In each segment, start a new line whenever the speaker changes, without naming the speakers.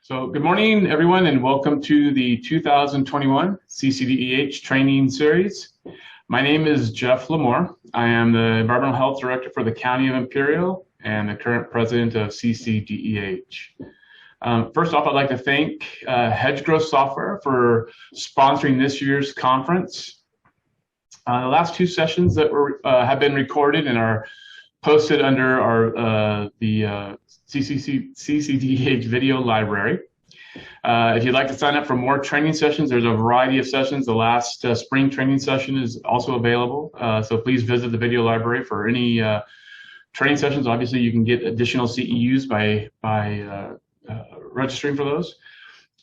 So good morning, everyone, and welcome to the 2021 CCDEH Training Series. My name is Jeff Lamore. I am the Environmental Health Director for the County of Imperial and the current president of CCDEH. First off, I'd like to thank Hedgegrowth Software for sponsoring this year's conference. The last two sessions that have been recorded and are posted under our CCDEH video library. If you'd like to sign up for more training sessions, there's a variety of sessions. The last spring training session is also available. So please visit the video library for any training sessions. Obviously, you can get additional CEUs by registering for those.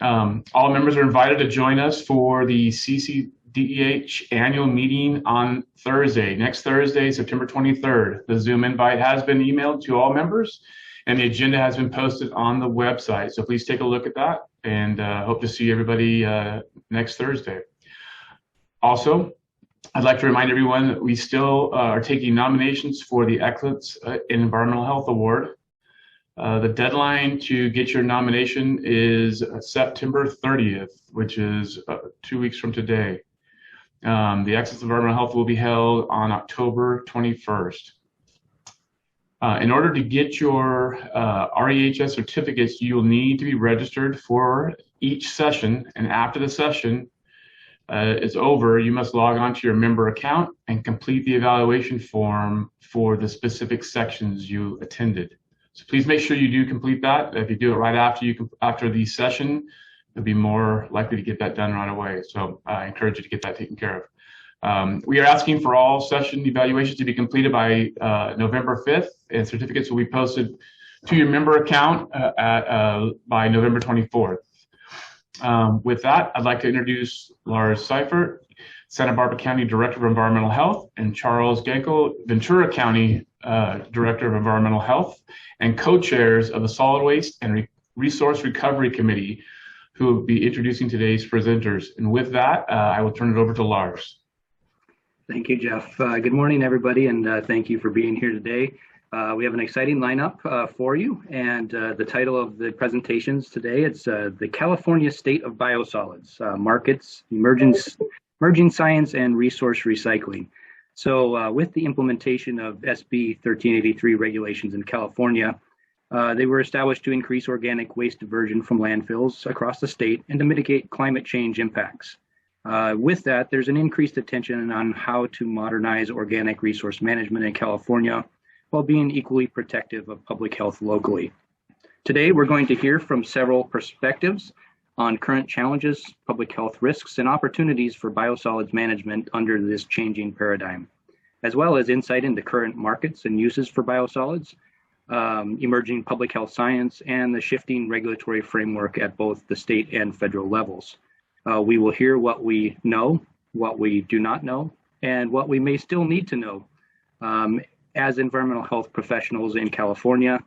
All members are invited to join us for the CCDEH annual meeting on Thursday, next Thursday, September 23rd. The Zoom invite has been emailed to all members, and the agenda has been posted on the website. So please take a look at that, and hope to see everybody next Thursday. Also, I'd like to remind everyone that we still are taking nominations for the Excellence in Environmental Health Award. The deadline to get your nomination is September 30th, which is 2 weeks from today. The Excellence in Environmental Health will be held on October 21st. In order to get your REHS certificates, you'll need to be registered for each session, and after the session is over, you must log on to your member account and complete the evaluation form for the specific sections you attended. So please make sure you do complete that. If you do it right after the session, you'll be more likely to get that done right away. So I encourage you to get that taken care of. We are asking for all session evaluations to be completed by November 5th, and certificates will be posted to your member account by November 24th. With that, I'd like to introduce Lars Seifert, Santa Barbara County Director of Environmental Health, and Charles Genkel, Ventura County Director of Environmental Health, and co-chairs of the Solid Waste and Resource Recovery Committee, who will be introducing today's presenters. And with that, I will turn it over to Lars.
Thank you, Jeff. Good morning, everybody, and thank you for being here today. We have an exciting lineup for you, and the title of the presentations today, it's the California State of Biosolids, Markets, Emerging Science, and Resource Recycling. So with the implementation of SB 1383 regulations in California, they were established to increase organic waste diversion from landfills across the state and to mitigate climate change impacts. With that, there's an increased attention on how to modernize organic resource management in California while being equally protective of public health locally. Today, we're going to hear from several perspectives on current challenges, public health risks, and opportunities for biosolids management under this changing paradigm, as well as insight into current markets and uses for biosolids, emerging public health science, and the shifting regulatory framework at both the state and federal levels. We will hear what we know, what we do not know, and what we may still need to know as environmental health professionals in California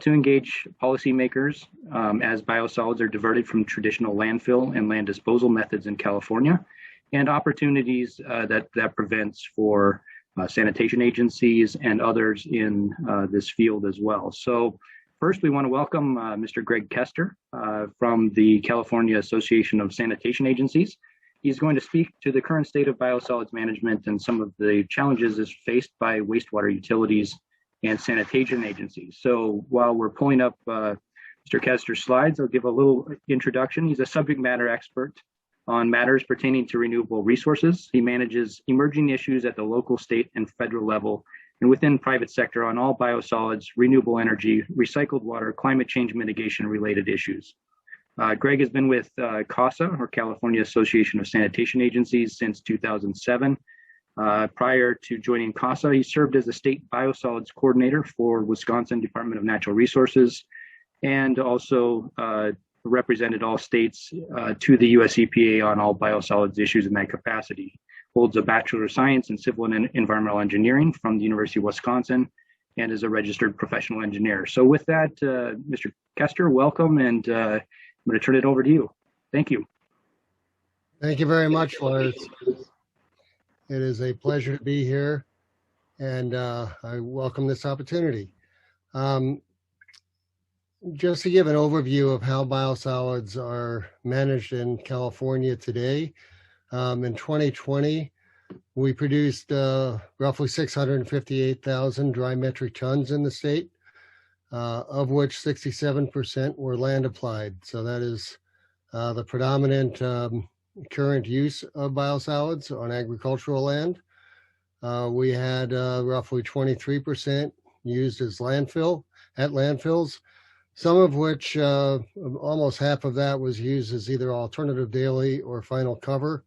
to engage policymakers as biosolids are diverted from traditional landfill and land disposal methods in California, and opportunities that prevents for sanitation agencies and others in this field as well. So first, we want to welcome Mr. Greg Kester from the California Association of Sanitation Agencies. He's going to speak to the current state of biosolids management and some of the challenges as faced by wastewater utilities and sanitation agencies. So while we're pulling up Mr. Kester's slides, I'll give a little introduction. He's a subject matter expert on matters pertaining to renewable resources. He manages emerging issues at the local, state, and federal level, and within private sector on all biosolids, renewable energy, recycled water, climate change mitigation related issues. Greg has been with CASA, or California Association of Sanitation Agencies, since 2007. Prior to joining CASA, he served as the state biosolids coordinator for Wisconsin Department of Natural Resources, and also represented all states to the US EPA on all biosolids issues in that capacity. Holds a Bachelor of Science in Civil and Environmental Engineering from the University of Wisconsin, and is a registered professional engineer. So with that, Mr. Kester, welcome, and I'm going to turn it over to you. Thank you.
Thank you very much, Lars. It is a pleasure to be here, and I welcome this opportunity. just to give an overview of how biosolids are managed in California today, in 2020, we produced roughly 658,000 dry metric tons in the state, of which 67% were land applied. So that is the predominant current use of biosolids on agricultural land. We had roughly 23% used as landfills, some of which almost half of that was used as either alternative daily or final cover,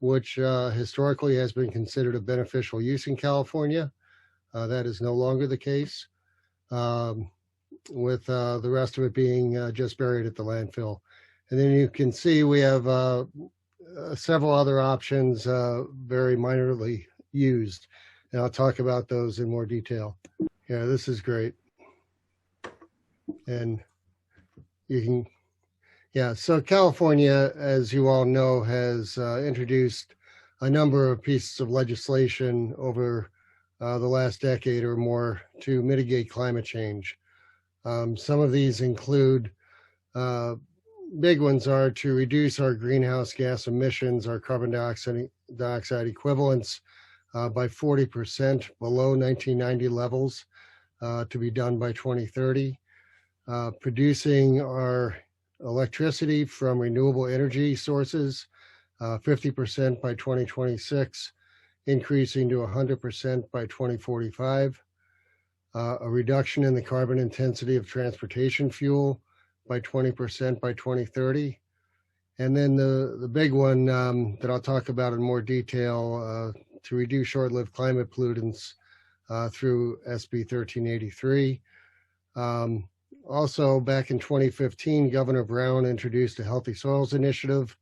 which historically has been considered a beneficial use in California. That is no longer the case, with the rest of it being just buried at the landfill. And then you can see we have several other options very minorly used, and I'll talk about those in more detail. Yeah, this is great. And you can, yeah, so California, as you all know, has introduced a number of pieces of legislation over the last decade or more to mitigate climate change. Some of these include, big ones are to reduce our greenhouse gas emissions, our carbon dioxide equivalents by 40% below 1990 levels, to be done by 2030. Producing our electricity from renewable energy sources, 50% by 2026, increasing to 100% by 2045. A reduction in the carbon intensity of transportation fuel by 20% by 2030. And then the big one that I'll talk about in more detail, to reduce short-lived climate pollutants through SB 1383. Also, back in 2015, Governor Brown introduced a Healthy Soils Initiative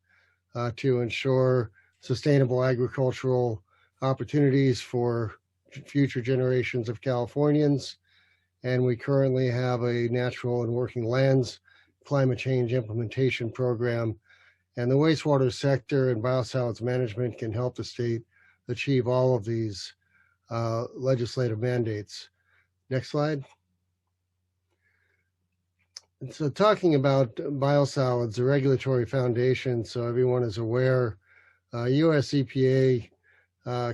to ensure sustainable agricultural opportunities for future generations of Californians. And we currently have a natural and working lands climate change implementation program. And the wastewater sector and biosolids management can help the state achieve all of these legislative mandates. Next slide. And so talking about biosolids, the regulatory foundation, so everyone is aware, US EPA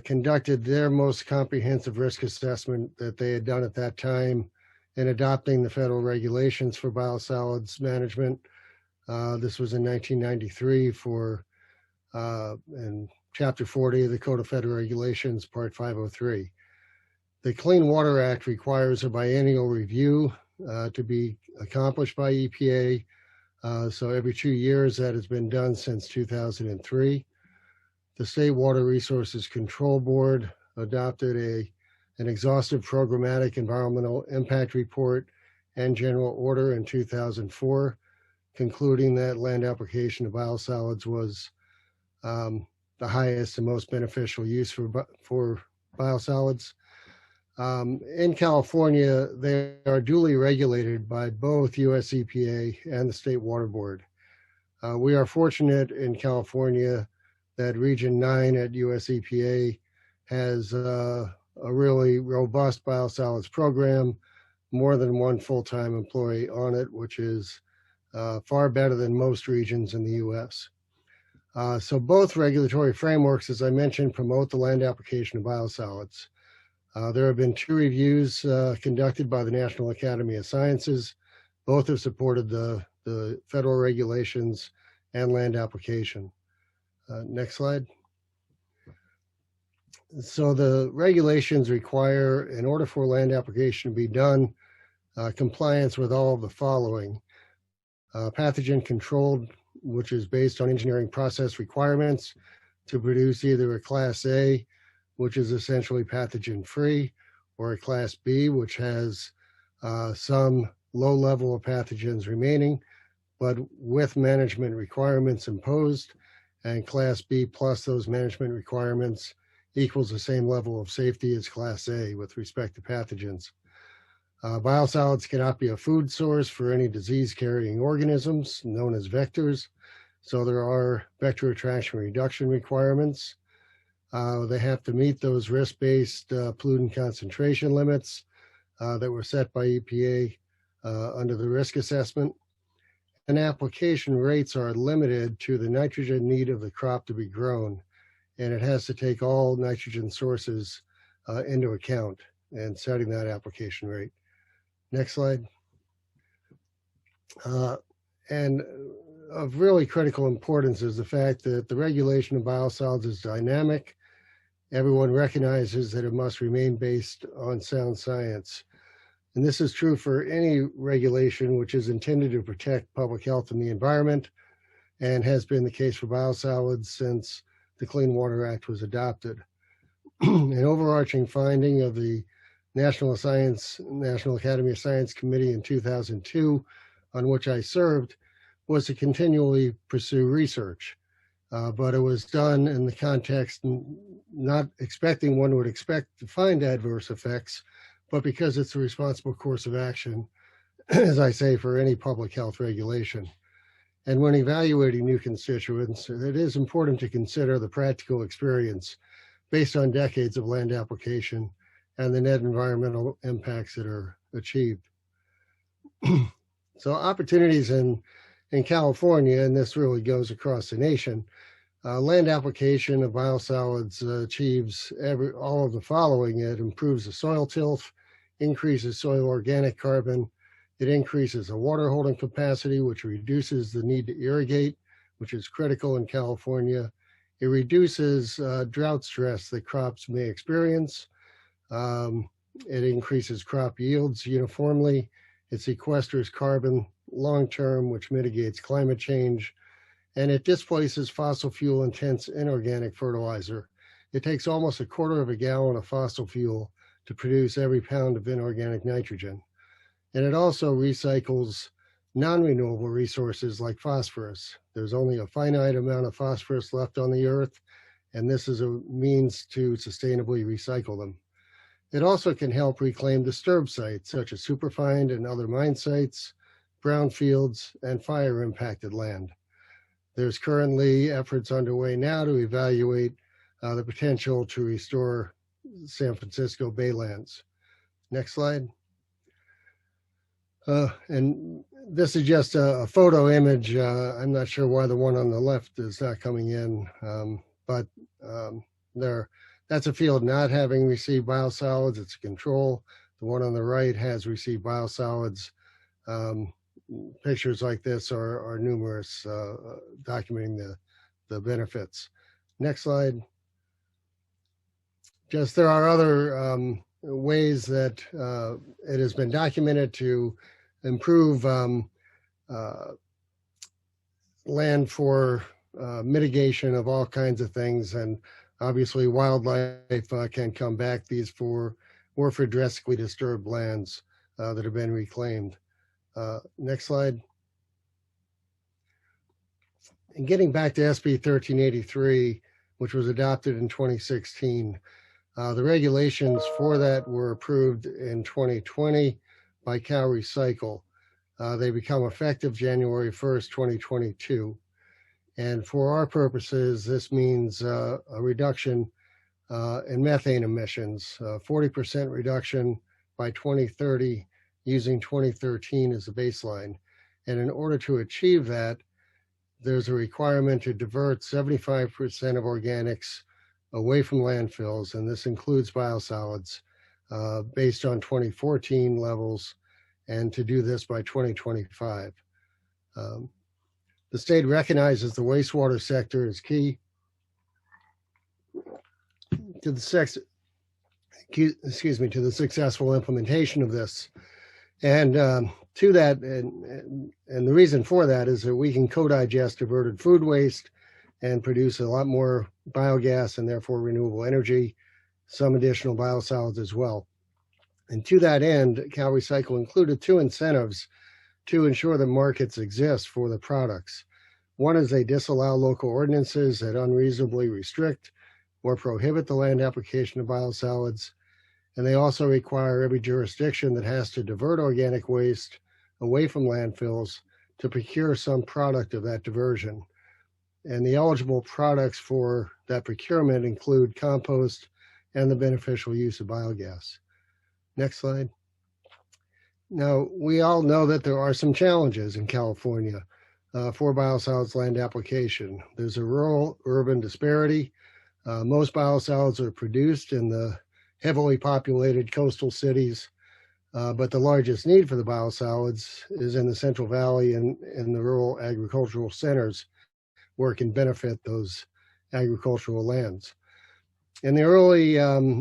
conducted their most comprehensive risk assessment that they had done at that time in adopting the federal regulations for biosolids management. This was in 1993 for in Chapter 40 of the Code of Federal Regulations, Part 503. The Clean Water Act requires a biennial review to be accomplished by EPA. So every 2 years, that has been done since 2003. The State Water Resources Control Board adopted an exhaustive programmatic environmental impact report and general order in 2004, concluding that land application of biosolids was the highest and most beneficial use for biosolids. In California, they are duly regulated by both US EPA and the State Water Board. We are fortunate in California that Region 9 at US EPA has a really robust biosolids program, more than one full-time employee on it, which is far better than most regions in the US. So both regulatory frameworks, as I mentioned, promote the land application of biosolids. There have been 2 reviews conducted by the National Academy of Sciences. Both have supported the federal regulations and land application. Next slide. So the regulations require, in order for land application to be done, compliance with all of the following. Pathogen controlled, which is based on engineering process requirements to produce either a Class A, which is essentially pathogen-free, or a Class B, which has some low level of pathogens remaining, but with management requirements imposed, and Class B plus those management requirements equals the same level of safety as Class A with respect to pathogens. Biosolids cannot be a food source for any disease-carrying organisms known as vectors, so there are vector attraction reduction requirements. They have to meet those risk-based pollutant concentration limits that were set by EPA under the risk assessment. And application rates are limited to the nitrogen need of the crop to be grown, and it has to take all nitrogen sources into account in setting that application rate. Next slide. And of really critical importance is the fact that the regulation of biosolids is dynamic. Everyone recognizes that it must remain based on sound science. And this is true for any regulation which is intended to protect public health and the environment, and has been the case for biosolids since the Clean Water Act was adopted. An overarching finding of the National Academy of Science Committee in 2002, on which I served, was to continually pursue research. But it was done in the context not expecting one would expect to find adverse effects, but because it's a responsible course of action, as I say, for any public health regulation. And when evaluating new constituents, it is important to consider the practical experience based on decades of land application and the net environmental impacts that are achieved. So opportunities in California, and this really goes across the nation, land application of biosolids achieves all of the following. It improves the soil tilth, increases soil organic carbon, it increases the water holding capacity, which reduces the need to irrigate, which is critical in California. It reduces drought stress that crops may experience. It increases crop yields uniformly. It sequesters carbon long-term, which mitigates climate change. And it displaces fossil fuel intense inorganic fertilizer. It takes almost 1/4 of a gallon of fossil fuel to produce every pound of inorganic nitrogen. And it also recycles non-renewable resources like phosphorus. There's only a finite amount of phosphorus left on the earth, and this is a means to sustainably recycle them. It also can help reclaim disturbed sites, such as superfine and other mine sites, brownfields, and fire-impacted land. There's currently efforts underway now to evaluate the potential to restore San Francisco Baylands. Next slide. And this is just a photo image. I'm not sure why the one on the left is not coming in, but that's a field not having received biosolids. It's a control. The one on the right has received biosolids. Pictures like this are numerous, documenting the benefits. Next slide. Just there are other ways that it has been documented to improve land for mitigation of all kinds of things, and obviously wildlife can come back these were for drastically disturbed lands that have been reclaimed. Next slide. And getting back to SB 1383, which was adopted in 2016, the regulations for that were approved in 2020 by Cal Recycle. They become effective January 1st, 2022. And for our purposes, this means a reduction in methane emissions, 40% reduction by 2030, using 2013 as a baseline. And in order to achieve that, there's a requirement to divert 75% of organics away from landfills, and this includes biosolids, based on 2014 levels, and to do this by 2025. The state recognizes the wastewater sector as key to the successful implementation of this. And to that, and the reason for that is that we can co-digest diverted food waste and produce a lot more biogas and therefore renewable energy, some additional biosolids as well. And to that end, Cal Recycle included 2 incentives to ensure that markets exist for the products. One is they disallow local ordinances that unreasonably restrict or prohibit the land application of biosolids. And they also require every jurisdiction that has to divert organic waste away from landfills to procure some product of that diversion. And the eligible products for that procurement include compost and the beneficial use of biogas. Next slide. Now, we all know that there are some challenges in California for biosolids land application. There's a rural-urban disparity. Most biosolids are produced in the heavily populated coastal cities, but the largest need for the biosolids is in the Central Valley and in the rural agricultural centers where it can benefit those agricultural lands. In the early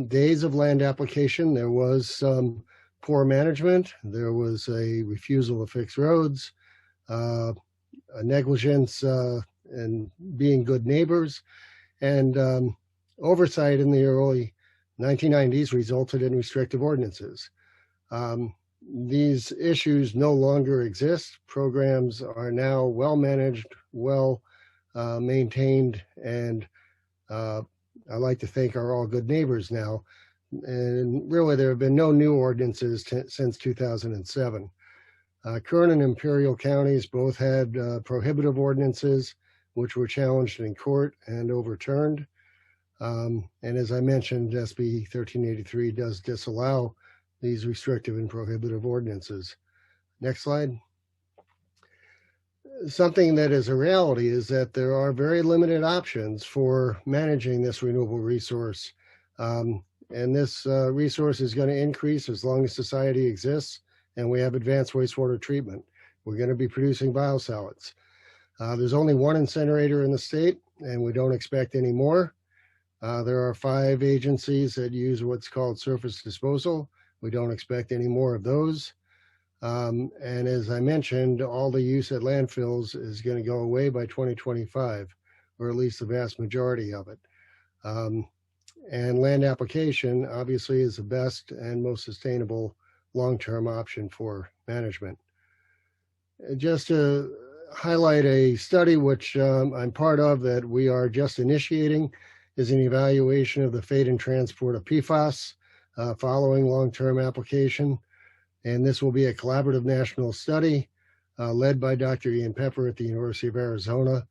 days of land application, there was some poor management. There was a refusal to fix roads, a negligence in being good neighbors, and oversight in the early 1990s resulted in restrictive ordinances. These issues no longer exist. Programs are now well managed, well maintained, and I like to think are all good neighbors now. And really, there have been no new ordinances since 2007. Kern and Imperial counties both had prohibitive ordinances, which were challenged in court and overturned. And as I mentioned, SB 1383 does disallow these restrictive and prohibitive ordinances. Next slide. Something that is a reality is that there are very limited options for managing this renewable resource. And this resource is going to increase as long as society exists and we have advanced wastewater treatment. We're going to be producing biosolids. There's only one incinerator in the state, and we don't expect any more. There are 5 agencies that use what's called surface disposal. We don't expect any more of those. And as I mentioned, all the use at landfills is going to go away by 2025, or at least the vast majority of it. And land application obviously is the best and most sustainable long-term option for management. Just to highlight a study which I'm part of that we are just initiating is an evaluation of the fate and transport of PFAS following long-term application. And this will be a collaborative national study led by Dr. Ian Pepper at the University of Arizona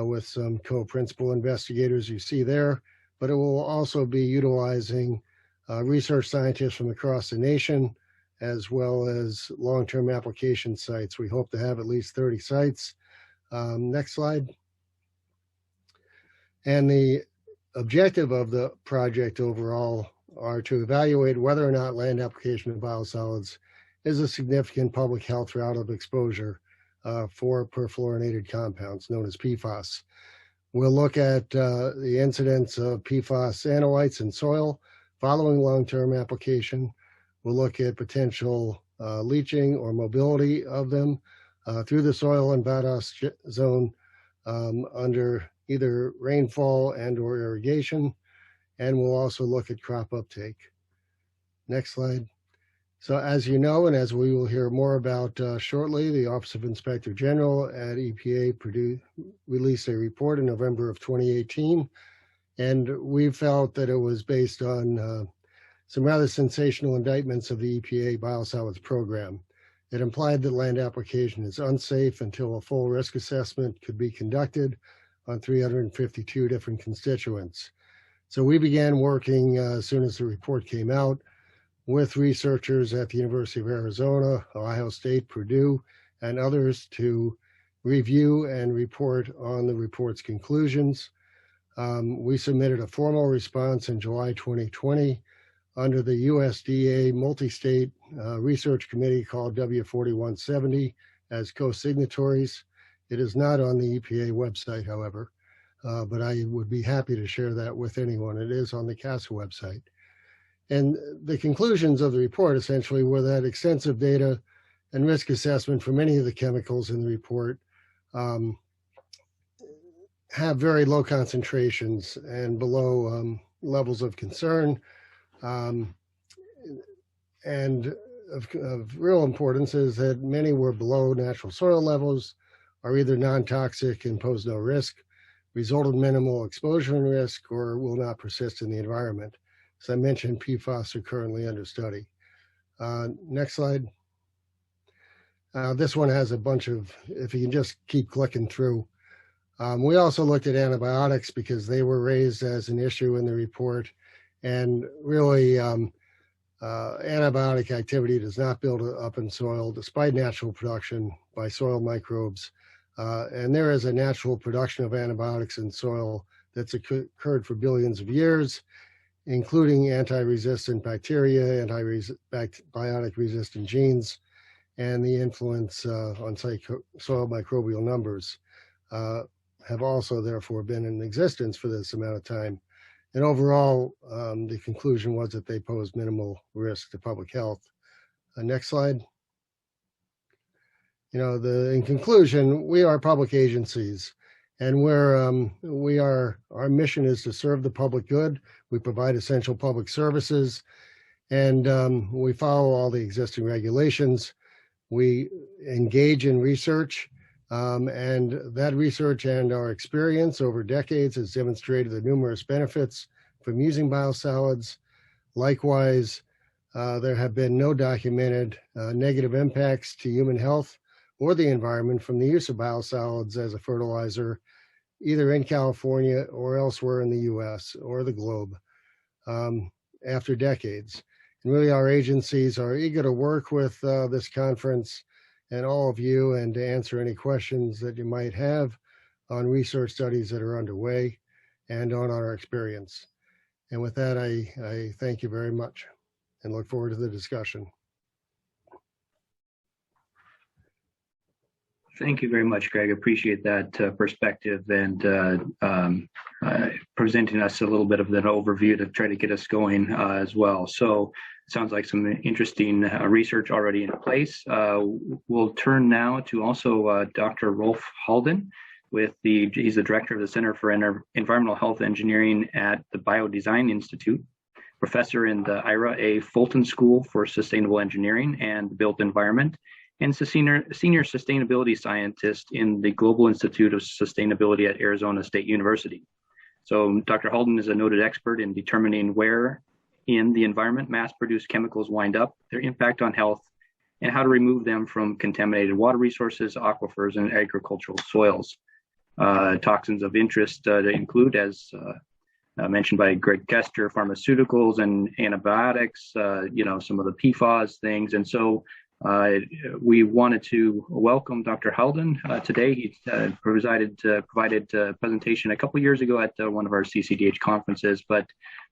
with some co-principal investigators you see there. But it will also be utilizing research scientists from across the nation, as well as long-term application sites. We hope to have at least 30 sites. Next slide. And the objective of the project overall are to evaluate whether or not land application of biosolids is a significant public health route of exposure for perfluorinated compounds known as PFAS. We'll look at the incidence of PFAS analytes in soil following long-term application. We'll look at potential leaching or mobility of them through the soil and BADOS zone under either rainfall and or irrigation. And we'll also look at crop uptake. Next slide. So as you know, and as we will hear more about shortly, the Office of Inspector General at EPA released a report in November of 2018. And we felt that it was based on some rather sensational indictments of the EPA biosolids program. It implied that land application is unsafe until a full risk assessment could be conducted on 352 different constituents. So we began working as soon as the report came out with researchers at the University of Arizona, Ohio State, Purdue, and others to review and report on the report's conclusions. We submitted a formal response in July 2020 under the USDA multi-state research committee called W4170 as co-signatories. It is not on the EPA website, however, but I would be happy to share that with anyone. It is on the CASA website. And the conclusions of the report essentially were that extensive data and risk assessment for many of the chemicals in the report have very low concentrations and below levels of concern. And of real importance is that many were below natural soil levels, are either non-toxic and pose no risk, result in minimal exposure and risk, or will not persist in the environment. As I mentioned, PFAS are currently under study. Next slide. This one has a bunch of, if you can just keep clicking through. We also looked at antibiotics because they were raised as an issue in the report. And really, Antibiotic activity does not build up in soil despite natural production by soil microbes. And there is a natural production of antibiotics in soil that's occurred for billions of years, including anti-resistant bacteria, antibiotic resistant genes, and the influence on soil microbial numbers have also therefore been in existence for this amount of time. And overall, the conclusion was that they pose minimal risk to public health. Next slide. In conclusion, we are public agencies, and our mission is to serve the public good. We provide essential public services, and we follow all the existing regulations. We engage in research, and that research and our experience over decades has demonstrated the numerous benefits from using biosolids. Likewise, there have been no documented negative impacts to human health or the environment from the use of biosolids as a fertilizer, either in California or elsewhere in the US or the globe after decades. And really, our agencies are eager to work with this conference and all of you, and to answer any questions that you might have on research studies that are underway and on our experience. And with that, I thank you very much and look forward to the discussion.
Thank you very much, Greg. Appreciate that perspective and presenting us a little bit of an overview to try to get us going as well. So it sounds like some interesting research already in place. We'll turn now to also Dr. Rolf Halden. He's the director of the Center for Environmental Health Engineering at the Biodesign Institute, professor in the Ira A. Fulton School for Sustainable Engineering and the Built Environment, and senior sustainability scientist in the Global Institute of Sustainability at Arizona State University. So Dr. Halden is a noted expert in determining where in the environment mass-produced chemicals wind up, their impact on health, and how to remove them from contaminated water resources, aquifers, and agricultural soils. Toxins of interest include, as mentioned by Greg Kester, pharmaceuticals and antibiotics, some of the PFAS things. And so we wanted to welcome Dr. Halden today. He provided a presentation a couple years ago at one of our CCDEH conferences, but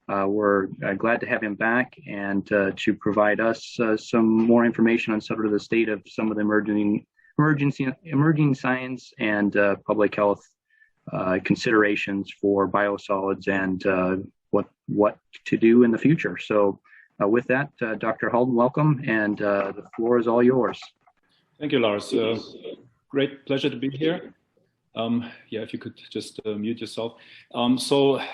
we're glad to have him back and to provide us some more information on sort of the state of some of the emerging science and public health considerations for biosolids and what to do in the future. So with that, Dr. Halden, welcome, and the floor is all yours.
Thank you, Lars. Great pleasure to be here. If you could just mute yourself. Biosolids,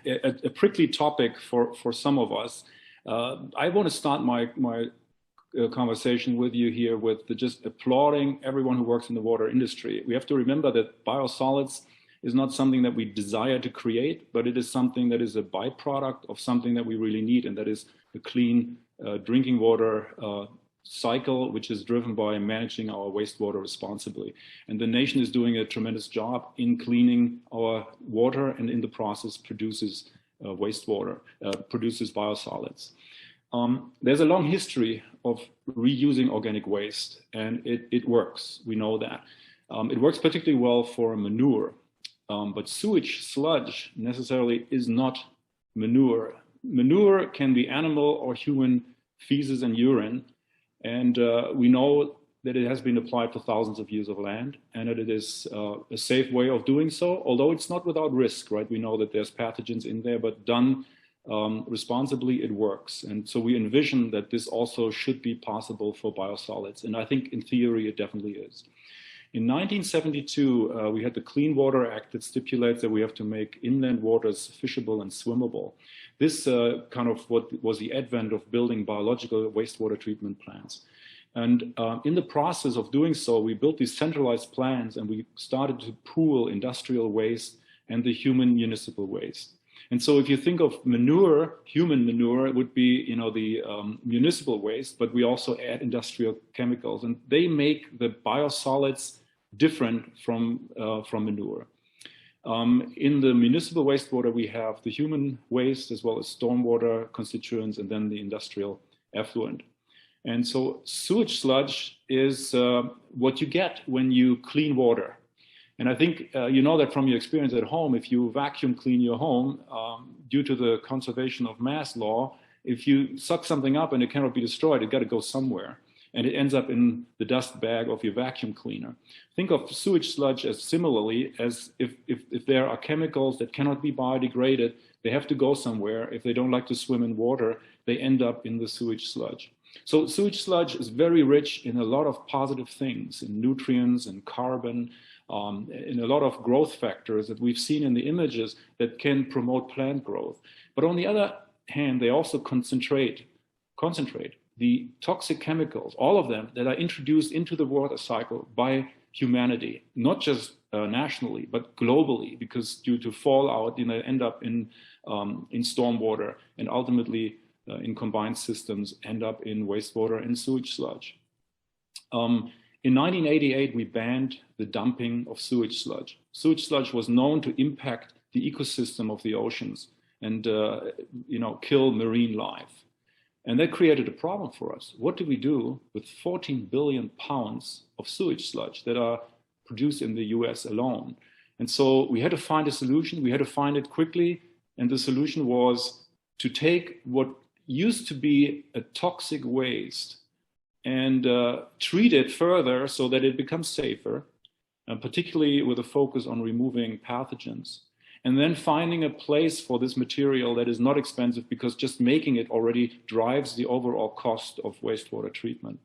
a prickly topic for some of us. I want to start my conversation with you here with just applauding everyone who works in the water industry. We have to remember that biosolids is not something that we desire to create, but it is something that is a byproduct of something that we really need, and that is the clean drinking water cycle, which is driven by managing our wastewater responsibly. And the nation is doing a tremendous job in cleaning our water, and in the process produces wastewater, produces biosolids. There's a long history of reusing organic waste, and it works. We know that. It works particularly well for manure. But sewage sludge necessarily is not manure. Manure can be animal or human feces and urine. And we know that it has been applied for thousands of years of land, and that it is a safe way of doing so, although it's not without risk, right? We know that there's pathogens in there, but done responsibly, it works. And so we envision that this also should be possible for biosolids. And I think in theory, it definitely is. In 1972, we had the Clean Water Act that stipulates that we have to make inland waters fishable and swimmable. This kind of what was the advent of building biological wastewater treatment plants. And in the process of doing so, we built these centralized plants, and we started to pool industrial waste and the human municipal waste. And so if you think of manure, human manure, it would be, the municipal waste, but we also add industrial chemicals, and they make the biosolids different from manure. In the municipal wastewater, we have the human waste as well as stormwater constituents and then the industrial effluent. And so sewage sludge is what you get when you clean water. And I think you know that from your experience at home. If you vacuum clean your home, due to the conservation of mass law, if you suck something up and it cannot be destroyed, it got to go somewhere. And it ends up in the dust bag of your vacuum cleaner. Think of sewage sludge as similarly as if there are chemicals that cannot be biodegraded, they have to go somewhere. If they don't like to swim in water, they end up in the sewage sludge. So sewage sludge is very rich in a lot of positive things, in nutrients and carbon, in a lot of growth factors that we've seen in the images that can promote plant growth. But on the other hand, they also concentrate the toxic chemicals, all of them that are introduced into the water cycle by humanity, not just nationally, but globally, because due to fallout, end up in stormwater and ultimately in combined systems end up in wastewater and sewage sludge. In 1988, we banned the dumping of sewage sludge. Sewage sludge was known to impact the ecosystem of the oceans and kill marine life. And that created a problem for us. What do we do with 14 billion pounds of sewage sludge that are produced in the US alone? And so we had to find a solution. We had to find it quickly. And the solution was to take what used to be a toxic waste and treat it further so that it becomes safer, particularly with a focus on removing pathogens. And then finding a place for this material that is not expensive, because just making it already drives the overall cost of wastewater treatment.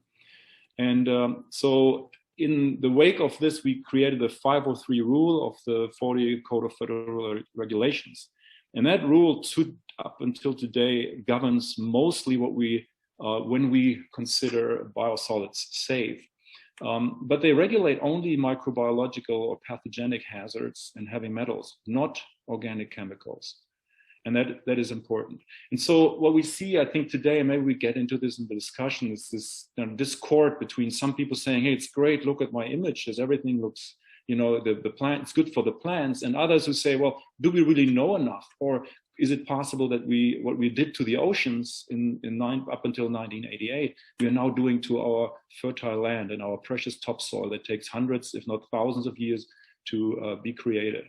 And so in the wake of this, we created the 503 rule of the 40 Code of Federal Regulations. And that rule, up until today, governs mostly what we, when we consider biosolids safe. But they regulate only microbiological or pathogenic hazards and heavy metals, not organic chemicals. And that is important. And so what we see, I think today, and maybe we get into this in the discussion, is this discord between some people saying, hey, it's great, look at my images, everything looks, the plant, it's good for the plants, and others who say, well, do we really know enough? Or is it possible that what we did to the oceans up until 1988, we are now doing to our fertile land and our precious topsoil that takes hundreds, if not thousands of years to be created?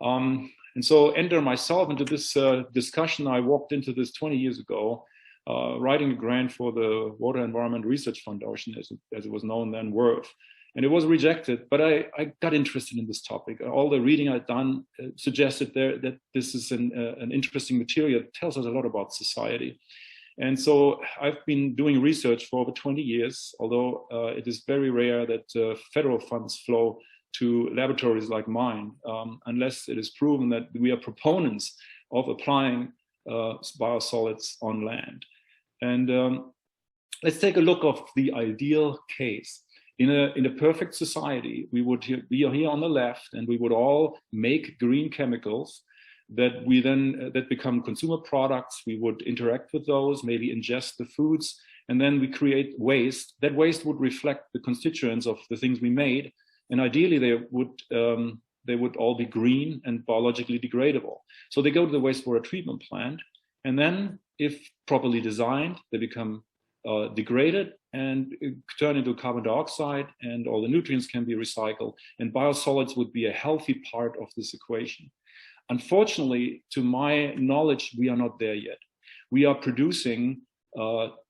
And so enter myself into this discussion. I walked into this 20 years ago, writing a grant for the Water Environment Research Foundation, as it was known then, WRF. And it was rejected, but I got interested in this topic. All the reading I'd done suggested that this is an interesting material. It tells us a lot about society. And so I've been doing research for over 20 years, although it is very rare that federal funds flow to laboratories like mine, unless it is proven that we are proponents of applying biosolids on land. And let's take a look of the ideal case. In a perfect society, we would be here on the left, and we would all make green chemicals that we then that become consumer products. We would interact with those, maybe ingest the foods, and then we create waste. That waste would reflect the constituents of the things we made, and ideally they would all be green and biologically degradable. So they go to the wastewater treatment plant, and then, if properly designed, they become degraded and turn into carbon dioxide, and all the nutrients can be recycled, and biosolids would be a healthy part of this equation. Unfortunately, to my knowledge, we are not there yet. We are producing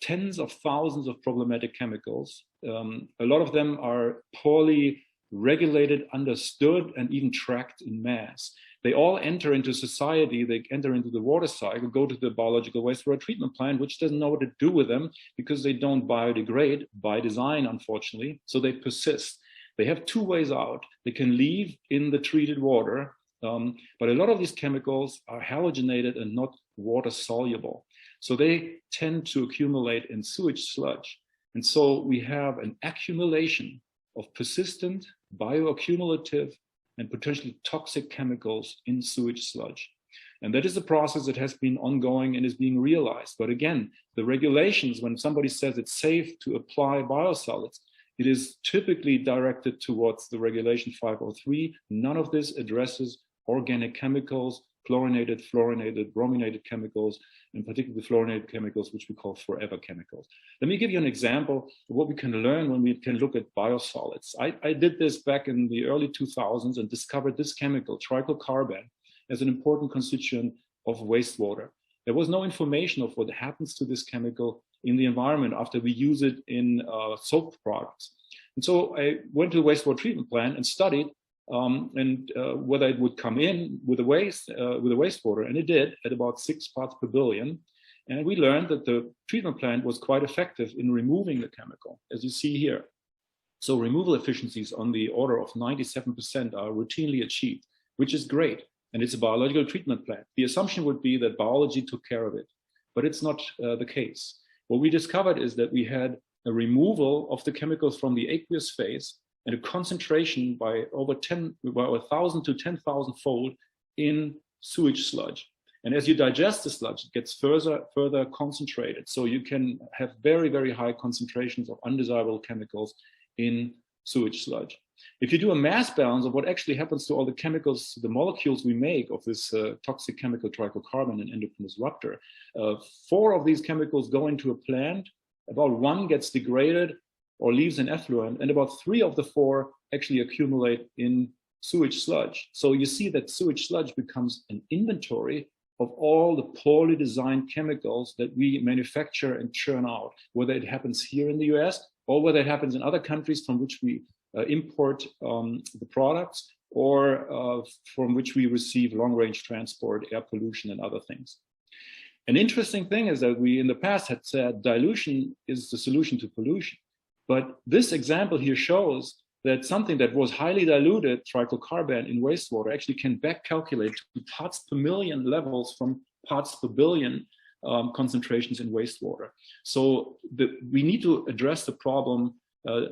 tens of thousands of problematic chemicals. A lot of them are poorly regulated, understood, and even tracked in mass. They all enter into society, they enter into the water cycle, go to the biological wastewater treatment plant, which doesn't know what to do with them because they don't biodegrade by design, unfortunately, so they persist. They have two ways out. They can leave in the treated water, but a lot of these chemicals are halogenated and not water soluble. So they tend to accumulate in sewage sludge. And so we have an accumulation of persistent, bioaccumulative, and potentially toxic chemicals in sewage sludge. And that is a process that has been ongoing and is being realized. But again, the regulations, when somebody says it's safe to apply biosolids, it is typically directed towards the regulation 503. None of this addresses organic chemicals, chlorinated, fluorinated, brominated chemicals, and particularly fluorinated chemicals, which we call forever chemicals. Let me give you an example of what we can learn when we can look at biosolids. I did this back in the early 2000s and discovered this chemical, trichlorcarbon, as an important constituent of wastewater. There was no information of what happens to this chemical in the environment after we use it in soap products. And so I went to the wastewater treatment plant and studied whether it would come in with the wastewater, and it did at about 6 parts per billion. And we learned that the treatment plant was quite effective in removing the chemical, as you see here. So removal efficiencies on the order of 97% are routinely achieved, which is great. And it's a biological treatment plant. The assumption would be that biology took care of it, but it's not the case. What we discovered is that we had a removal of the chemicals from the aqueous phase and a concentration by over 1,000 to 10,000 fold in sewage sludge. And as you digest the sludge, it gets further concentrated. So you can have very, very high concentrations of undesirable chemicals in sewage sludge. If you do a mass balance of what actually happens to all the chemicals, the molecules we make of this toxic chemical trichlorcarbon, an endocrine disruptor, 4 of these chemicals go into a plant, about 1 gets degraded or leaves an effluent, and about 3 of the 4 actually accumulate in sewage sludge. So you see that sewage sludge becomes an inventory of all the poorly designed chemicals that we manufacture and churn out, whether it happens here in the US or whether it happens in other countries from which we import the products, or from which we receive long-range transport, air pollution, and other things. An interesting thing is that we in the past had said dilution is the solution to pollution. But this example here shows that something that was highly diluted, trichlorcarbon in wastewater, actually can back calculate to parts per million levels from parts per billion concentrations in wastewater. So we need to address the problem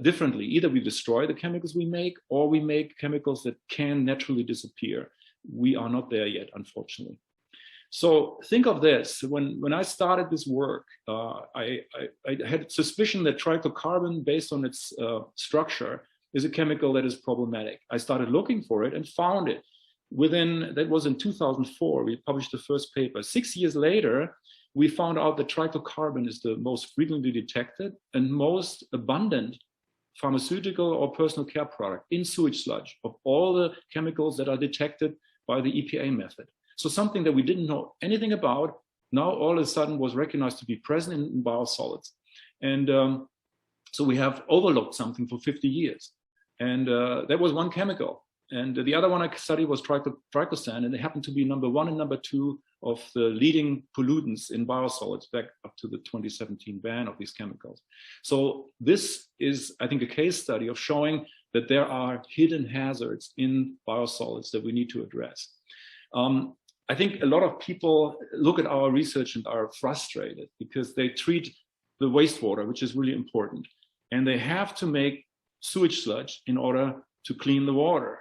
differently. Either we destroy the chemicals we make, or we make chemicals that can naturally disappear. We are not there yet, unfortunately. So think of this. When I started this work, I had suspicion that trichlorcarbon, based on its structure, is a chemical that is problematic. I started looking for it and found it. That was in 2004, we published the first paper. 6 years later, we found out that trichlorcarbon is the most frequently detected and most abundant pharmaceutical or personal care product in sewage sludge of all the chemicals that are detected by the EPA method. So something that we didn't know anything about, now all of a sudden was recognized to be present in biosolids. And so we have overlooked something for 50 years. And that was one chemical. And the other one I studied was triclosan, and they happened to be number 1 and number 2 of the leading pollutants in biosolids back up to the 2017 ban of these chemicals. So this is, I think, a case study of showing that there are hidden hazards in biosolids that we need to address. I think a lot of people look at our research and are frustrated because they treat the wastewater, which is really important, and they have to make sewage sludge in order to clean the water.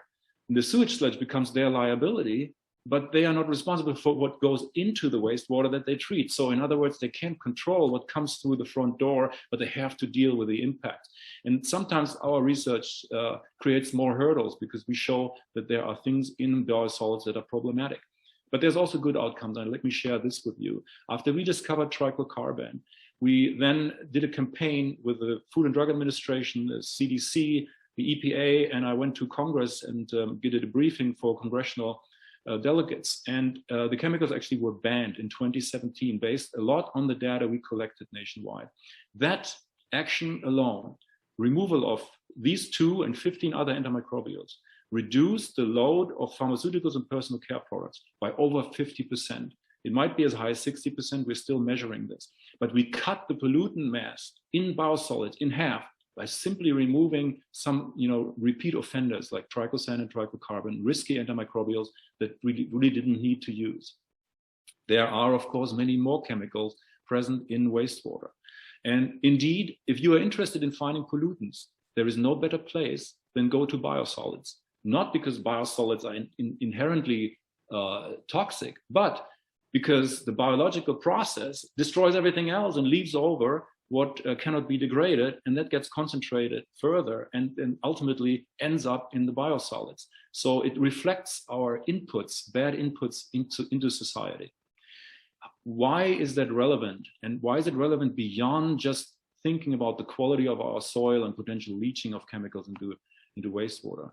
And the sewage sludge becomes their liability, but they are not responsible for what goes into the wastewater that they treat. So in other words, they can't control what comes through the front door, but they have to deal with the impact. And sometimes our research creates more hurdles because we show that there are things in biosolids that are problematic. But there's also good outcomes, and let me share this with you. After we discovered trichlorcarbon, we then did a campaign with the Food and Drug Administration, the CDC, the EPA, and I went to Congress and did a briefing for congressional delegates. And the chemicals actually were banned in 2017, based a lot on the data we collected nationwide. That action alone, removal of these 2 and 15 other antimicrobials, reduced the load of pharmaceuticals and personal care products by over 50%. It might be as high as 60%, we're still measuring this. But we cut the pollutant mass in biosolids in half by simply removing some repeat offenders like triclosan and trichlorcarbon, risky antimicrobials that we really didn't need to use. There are, of course, many more chemicals present in wastewater. And indeed, if you are interested in finding pollutants, there is no better place than go to biosolids. Not because biosolids are inherently toxic, but because the biological process destroys everything else and leaves over what cannot be degraded, and that gets concentrated further and ultimately ends up in the biosolids. So it reflects our inputs, bad inputs into society. Why is that relevant? And why is it relevant beyond just thinking about the quality of our soil and potential leaching of chemicals into wastewater,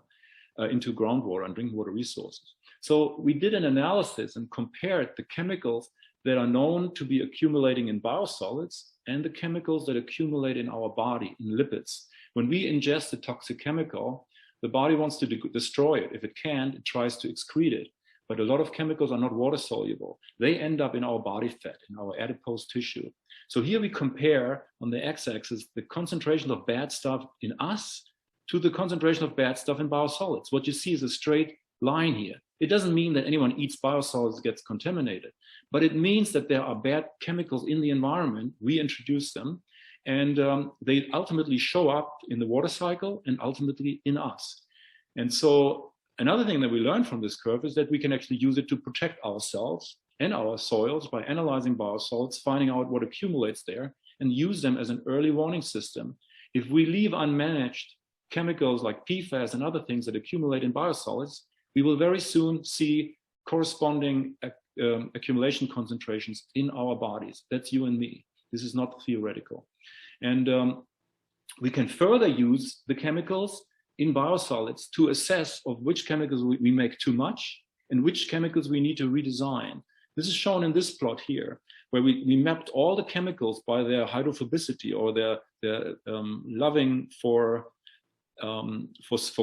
into groundwater and drinking water resources? So we did an analysis and compared the chemicals that are known to be accumulating in biosolids and the chemicals that accumulate in our body, in lipids. When we ingest a toxic chemical, the body wants to destroy it. If it can't, it tries to excrete it. But a lot of chemicals are not water soluble. They end up in our body fat, in our adipose tissue. So here we compare on the x-axis the concentration of bad stuff in us to the concentration of bad stuff in biosolids. What you see is a straight line here. It doesn't mean that anyone eats biosolids gets contaminated, but it means that there are bad chemicals in the environment. We introduce them, and they ultimately show up in the water cycle and ultimately in us. And so another thing that we learned from this curve is that we can actually use it to protect ourselves and our soils by analyzing biosolids, finding out what accumulates there, and use them as an early warning system. If we leave unmanaged chemicals like PFAS and other things that accumulate in biosolids, we will very soon see corresponding accumulation concentrations in our bodies. That's you and me. This is not theoretical. And we can further use the chemicals in biosolids to assess of which chemicals we make too much and which chemicals we need to redesign. This is shown in this plot here, where we mapped all the chemicals by their hydrophobicity or their loving for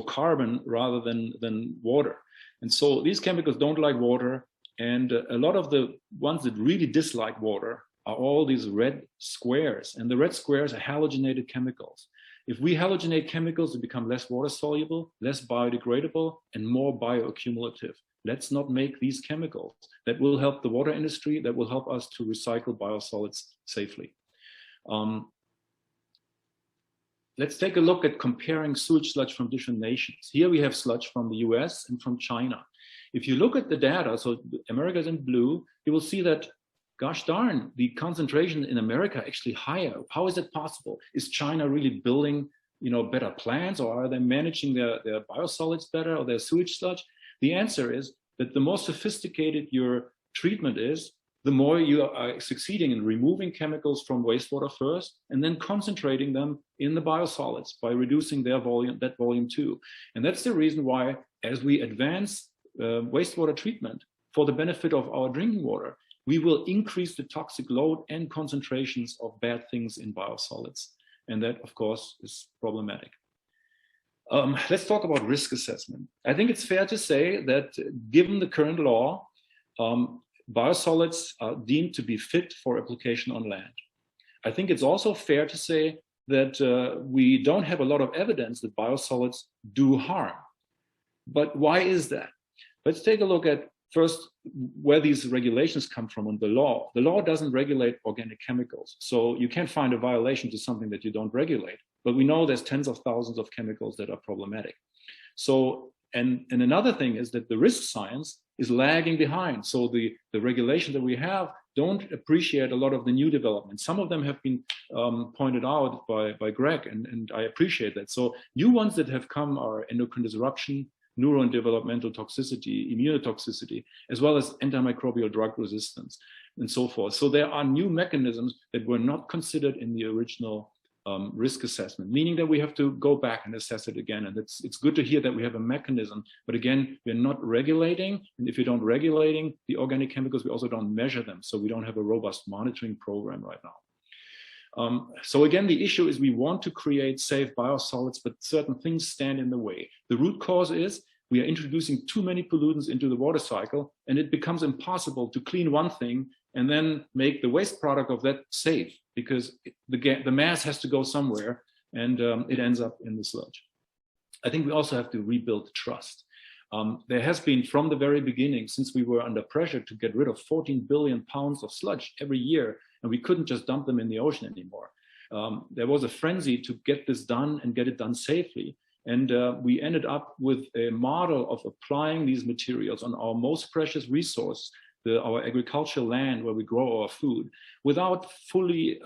carbon rather than water. And so these chemicals don't like water, and a lot of the ones that really dislike water are all these red squares, and the red squares are halogenated chemicals. If we halogenate chemicals, they become less water soluble, less biodegradable, and more bioaccumulative. Let's not make these chemicals. That will help the water industry, that will help us to recycle biosolids safely. Let's take a look at comparing sewage sludge from different nations. Here we have sludge from the US and from China. If you look at the data, so America is in blue, you will see that, gosh darn, the concentration in America actually higher. How is it possible? Is China really building, better plants, or are they managing their biosolids better or their sewage sludge? The answer is that the more sophisticated your treatment is, the more you are succeeding in removing chemicals from wastewater first, and then concentrating them in the biosolids by reducing their volume, that volume too. And that's the reason why, as we advance wastewater treatment for the benefit of our drinking water, we will increase the toxic load and concentrations of bad things in biosolids. And that, of course, is problematic. Let's talk about risk assessment. I think it's fair to say that given the current law, biosolids are deemed to be fit for application on land. I think it's also fair to say that we don't have a lot of evidence that biosolids do harm. But why is that? Let's take a look at first where these regulations come from in the law. The law doesn't regulate organic chemicals. So you can't find a violation to something that you don't regulate. But we know there's tens of thousands of chemicals that are problematic. So, and another thing is that the risk science is lagging behind. So the regulation that we have don't appreciate a lot of the new developments. Some of them have been pointed out by Greg, and I appreciate that. So new ones that have come are endocrine disruption, neuro and developmental toxicity, immunotoxicity, as well as antimicrobial drug resistance, and so forth. So there are new mechanisms that were not considered in the original risk assessment, meaning that we have to go back and assess it again. And it's good to hear that we have a mechanism, but again, we're not regulating. And if you don't regulating the organic chemicals, we also don't measure them. So we don't have a robust monitoring program right now. So again, the issue is we want to create safe biosolids, but certain things stand in the way. The root cause is we are introducing too many pollutants into the water cycle, and it becomes impossible to clean one thing and then make the waste product of that safe, because the mass has to go somewhere, and it ends up in the sludge. I think we also have to rebuild trust. There has been, from the very beginning, since we were under pressure to get rid of 14 billion pounds of sludge every year, and we couldn't just dump them in the ocean anymore. There was a frenzy to get this done and get it done safely. And we ended up with a model of applying these materials on our most precious resource, our agricultural land where we grow our food, without fully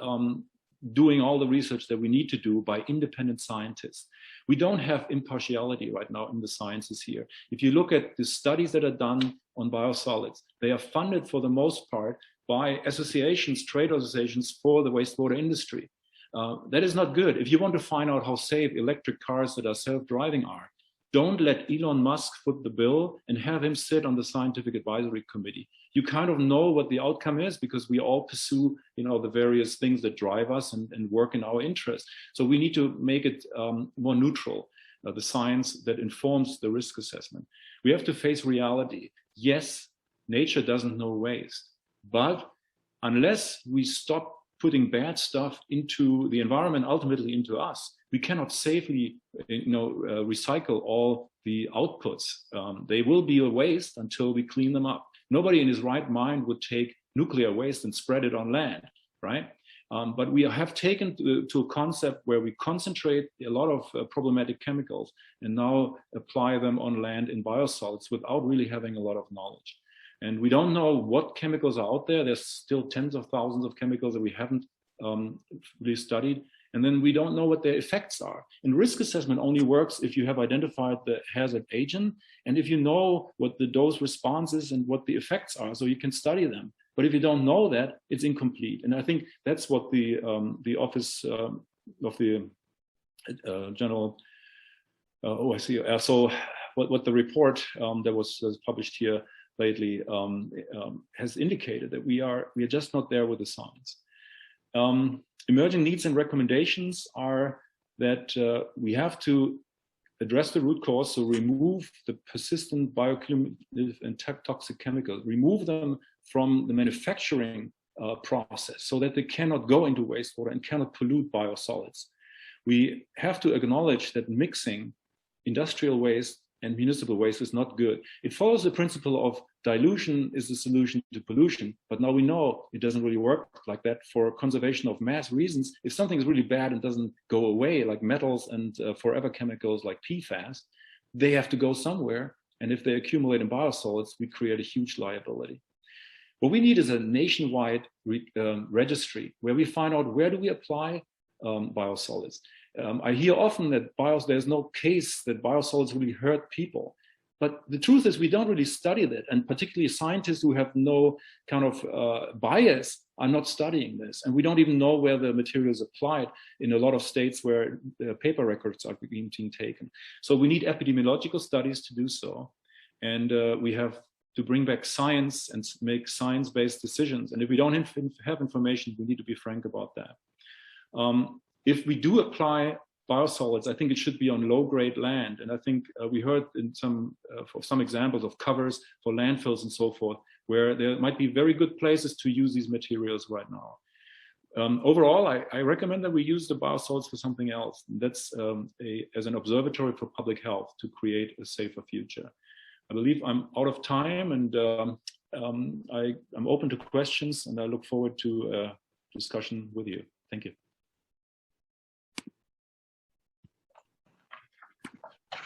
doing all the research that we need to do by independent scientists. We don't have impartiality right now in the sciences here. If you look at the studies that are done on biosolids, they are funded for the most part by associations, trade associations for the wastewater industry. That is not good. If you want to find out how safe electric cars that are self-driving are, don't let Elon Musk foot the bill and have him sit on the scientific advisory committee. You kind of know what the outcome is because we all pursue, the various things that drive us and work in our interest. So we need to make it more neutral, the science that informs the risk assessment. We have to face reality. Yes, nature doesn't know waste, but unless we stop putting bad stuff into the environment, ultimately into us, we cannot safely, recycle all the outputs. They will be a waste until we clean them up. Nobody in his right mind would take nuclear waste and spread it on land, right? But we have taken to a concept where we concentrate a lot of problematic chemicals and now apply them on land in biosolids without really having a lot of knowledge. And we don't know what chemicals are out there. There's still tens of thousands of chemicals that we haven't really studied. And then we don't know what their effects are. And risk assessment only works if you have identified the hazard agent and if you know what the dose response is and what the effects are, so you can study them. But if you don't know that, it's incomplete. And I think that's what the Office of the General, so what the report that was published here lately has indicated, that we are just not there with the science. Emerging needs and recommendations are that we have to address the root cause, so remove the persistent bioaccumulative and toxic chemicals, remove them from the manufacturing process so that they cannot go into wastewater and cannot pollute biosolids. We have to acknowledge that mixing industrial waste and municipal waste is not good. It follows the principle of dilution is the solution to pollution, but now we know it doesn't really work like that for conservation of mass reasons. If something is really bad and doesn't go away, like metals and forever chemicals like PFAS, they have to go somewhere. And if they accumulate in biosolids, we create a huge liability. What we need is a nationwide registry where we find out where do we apply biosolids. I hear often that there's no case that biosolids really hurt people. But the truth is we don't really study that. And particularly scientists who have no kind of bias are not studying this. And we don't even know where the material is applied in a lot of states where paper records are being taken. So we need epidemiological studies to do so. And we have to bring back science and make science-based decisions. And if we don't have information, we need to be frank about that. If we do apply biosolids, I think it should be on low-grade land. And I think we heard in some examples of covers for landfills and so forth, where there might be very good places to use these materials right now. Overall, I recommend that we use the biosolids for something else. That's as an observatory for public health to create a safer future. I believe I'm out of time, and I'm open to questions, and I look forward to a discussion with you. Thank you.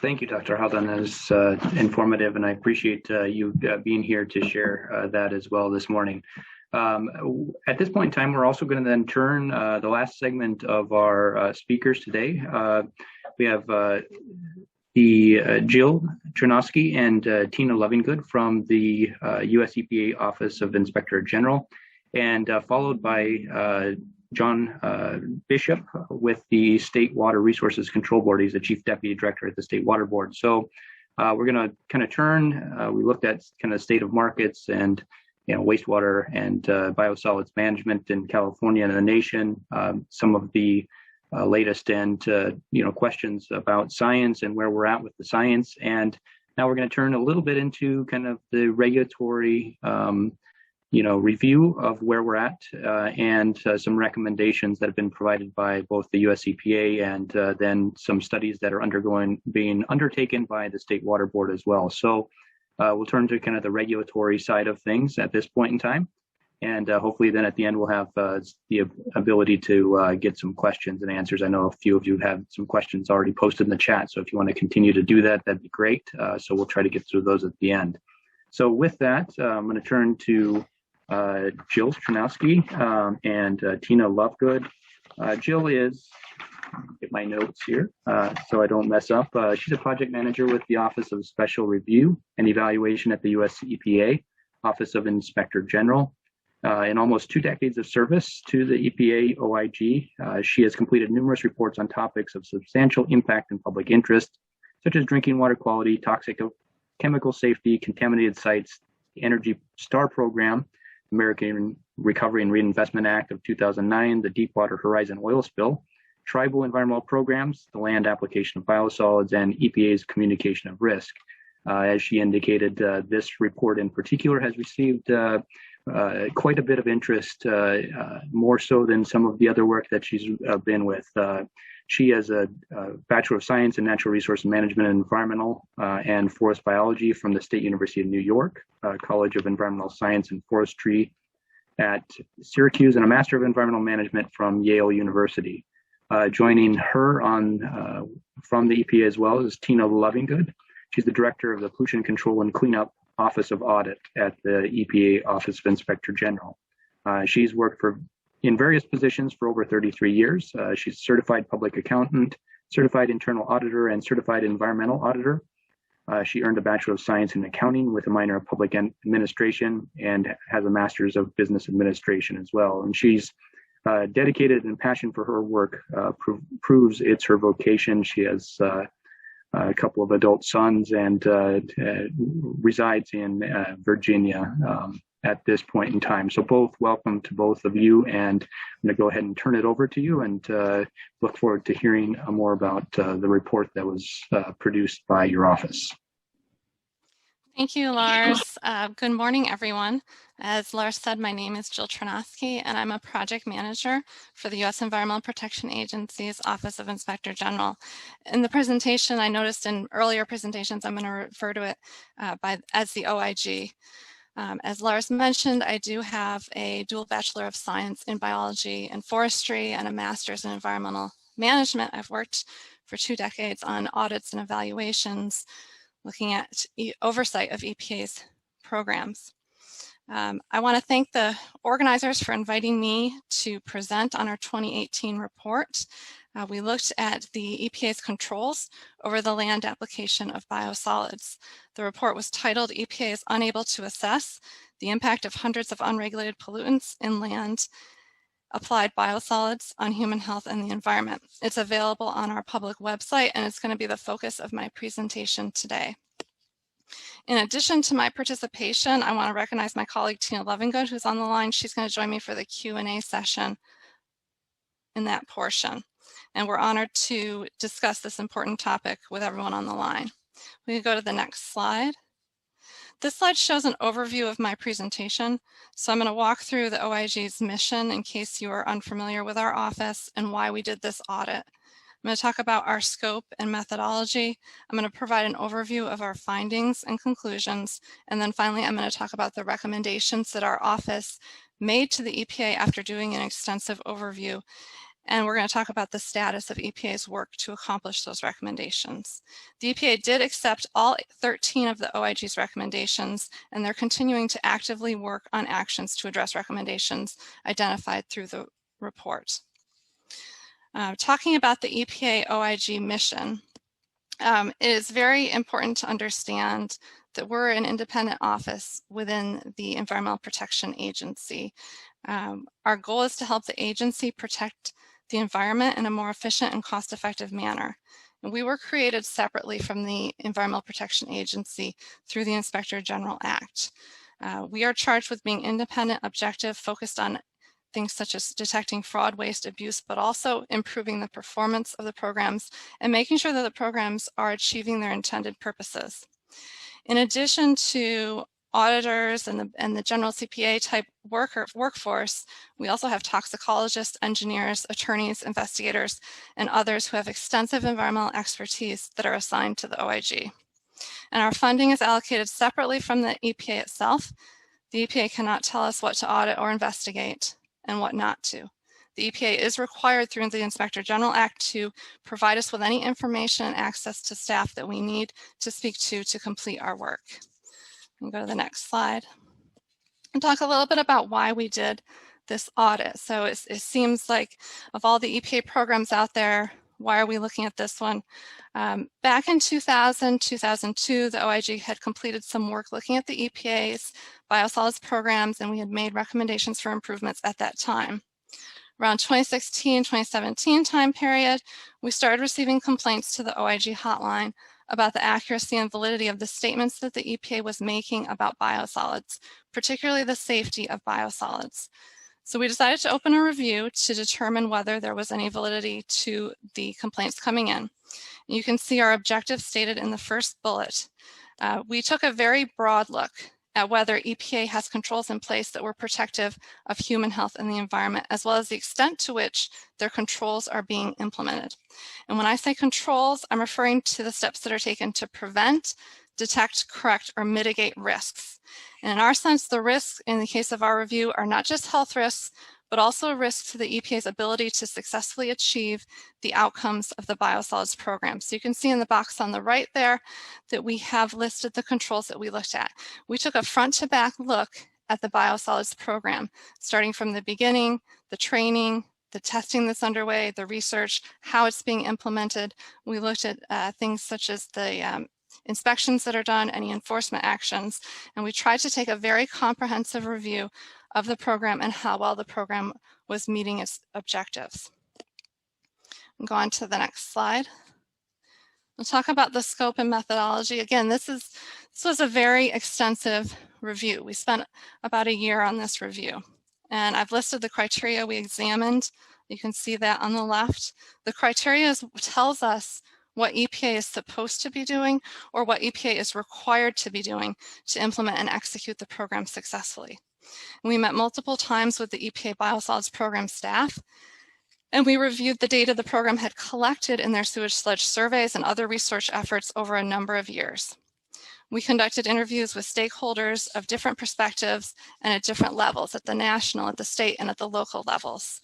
Thank you, Dr. Halden. That is informative, and I appreciate you being here to share that as well this morning. At this point in time, we're also going to then turn the last segment of our speakers today. We have Jill Trynosky and Tina Lovingood from the US EPA Office of Inspector General, and followed by John Bishop with the State Water Resources Control Board. He's the Chief Deputy Director at the State Water Board. So we're going to kind of turn. We looked at kind of state of markets and wastewater and biosolids management in California and the nation. Some of the latest and questions about science and where we're at with the science. And now we're going to turn a little bit into kind of the regulatory review of where we're at and some recommendations that have been provided by both the US EPA and then some studies that are being undertaken by the State Water Board as well. So we'll turn to kind of the regulatory side of things at this point in time. And hopefully then at the end, we'll have the ability to get some questions and answers. I know a few of you have some questions already posted in the chat. So if you want to continue to do that, that'd be great. So we'll try to get through those at the end. So with that, I'm going to turn to Jill Trynosky and Tina Lovingood Jill is, get my notes here so I don't mess up. She's a project manager with the Office of Special Review and Evaluation at the US EPA, Office of Inspector General. In almost 2 decades of service to the EPA OIG, she has completed numerous reports on topics of substantial impact and public interest, such as drinking water quality, toxic chemical safety, contaminated sites, the Energy Star Program, American Recovery and Reinvestment Act of 2009, the Deepwater Horizon oil spill, tribal environmental programs, the land application of biosolids, and EPA's communication of risk. As she indicated, this report in particular has received quite a bit of interest, more so than some of the other work that she's been with. She has a Bachelor of Science in Natural Resource Management and Environmental and Forest Biology from the State University of New York, College of Environmental Science and Forestry at Syracuse, and a Master of Environmental Management from Yale University. Joining her from the EPA as well is Tina Lovingood. She's the Director of the Pollution Control and Cleanup Office of Audit at the EPA Office of Inspector General. She's worked in various positions for over 33 years. She's certified public accountant, certified internal auditor, and certified environmental auditor. She earned a Bachelor of Science in Accounting with a minor of Public Administration and has a Master's of Business Administration as well. And she's dedicated and passion for her work proves it's her vocation. She has a couple of adult sons and resides in Virginia at this point in time. So welcome to both of you, and I'm going to go ahead and turn it over to you and look forward to hearing more about the report that was produced by your office.
Thank you, Lars. Good morning, everyone. As Lars said, my name is Jill Trynosky, and I'm a project manager for the U.S. Environmental Protection Agency's Office of Inspector General. In the presentation, I noticed in earlier presentations, I'm going to refer to it as the OIG. As Lars mentioned, I do have a dual Bachelor of Science in Biology and Forestry and a Master's in Environmental Management. I've worked for 2 decades on audits and evaluations, looking at oversight of EPA's programs. I want to thank the organizers for inviting me to present on our 2018 report. We looked at the EPA's controls over the land application of biosolids. The report was titled, "EPA is Unable to Assess the Impact of Hundreds of Unregulated Pollutants in Land Applied Biosolids on Human Health and the Environment." It's available on our public website, and it's going to be the focus of my presentation today. In addition to my participation, I want to recognize my colleague Tina Lovingood, who's on the line. She's going to join me for the Q&A session in that portion. And we're honored to discuss this important topic with everyone on the line. We can go to the next slide. This slide shows an overview of my presentation. So I'm going to walk through the OIG's mission in case you are unfamiliar with our office and why we did this audit. I'm going to talk about our scope and methodology. I'm going to provide an overview of our findings and conclusions. And then finally, I'm going to talk about the recommendations that our office made to the EPA after doing an extensive overview. And we're going to talk about the status of EPA's work to accomplish those recommendations. The EPA did accept all 13 of the OIG's recommendations, and they're continuing to actively work on actions to address recommendations identified through the report. Talking about the EPA OIG mission, it is very important to understand that we're an independent office within the Environmental Protection Agency. Our goal is to help the agency protect the environment in a more efficient and cost-effective manner. And we were created separately from the Environmental Protection Agency through the Inspector General Act. We are charged with being independent, objective, focused on things such as detecting fraud, waste, abuse, but also improving the performance of the programs and making sure that the programs are achieving their intended purposes. In addition to auditors and the general CPA type workforce, we also have toxicologists, engineers, attorneys, investigators, and others who have extensive environmental expertise that are assigned to the OIG. And our funding is allocated separately from the EPA itself. The EPA cannot tell us what to audit or investigate and what not to. The EPA is required through the Inspector General Act to provide us with any information and access to staff that we need to speak to complete our work. We'll go to the next slide and talk a little bit about why we did this audit. So it seems like of all the EPA programs out there, why are we looking at this one? Back in 2000, 2002, the OIG had completed some work looking at the EPA's biosolids programs, and we had made recommendations for improvements at that time. Around 2016, 2017 time period, we started receiving complaints to the OIG hotline about the accuracy and validity of the statements that the EPA was making about biosolids, particularly the safety of biosolids. So we decided to open a review to determine whether there was any validity to the complaints coming in. You can see our objectives stated in the first bullet. We took a very broad look at whether EPA has controls in place that were protective of human health and the environment, as well as the extent to which their controls are being implemented. And when I say controls, I'm referring to the steps that are taken to prevent, detect, correct, or mitigate risks. And in our sense, the risks in the case of our review are not just health risks, but also risks to the EPA's ability to successfully achieve the outcomes of the biosolids program. So you can see in the box on the right there that we have listed the controls that we looked at. We took a front to back look at the biosolids program, starting from the beginning, the training, the testing that's underway, the research, how it's being implemented. We looked at things such as the inspections that are done, any enforcement actions, and we tried to take a very comprehensive review of the program and how well the program was meeting its objectives. Go on to the next slide. We'll talk about the scope and methodology. Again, this was a very extensive review. We spent about a year on this review, and I've listed the criteria we examined. You can see that on the left. The criteria tells us what EPA is supposed to be doing or what EPA is required to be doing to implement and execute the program successfully. We met multiple times with the EPA Biosolids program staff, and we reviewed the data the program had collected in their sewage sludge surveys and other research efforts over a number of years. We conducted interviews with stakeholders of different perspectives and at different levels, at the national, at the state, and at the local levels.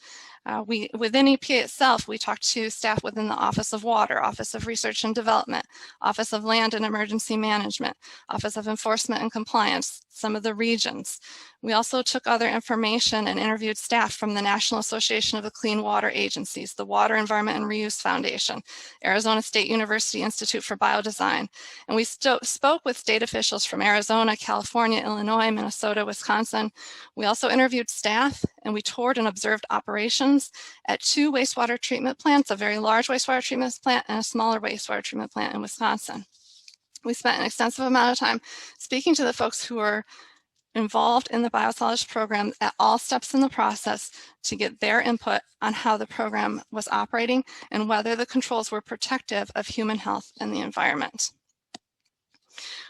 Within EPA itself, we talked to staff within the Office of Water, Office of Research and Development, Office of Land and Emergency Management, Office of Enforcement and Compliance, some of the regions. We also took other information and interviewed staff from the National Association of the Clean Water Agencies, the Water, Environment and Reuse Foundation, Arizona State University Institute for Biodesign, and we spoke with state officials from Arizona, California, Illinois, Minnesota, Wisconsin. We also interviewed staff, and we toured and observed operations at 2 wastewater treatment plants, a very large wastewater treatment plant and a smaller wastewater treatment plant in Wisconsin. We spent an extensive amount of time speaking to the folks who were involved in the biosolids program at all steps in the process to get their input on how the program was operating and whether the controls were protective of human health and the environment.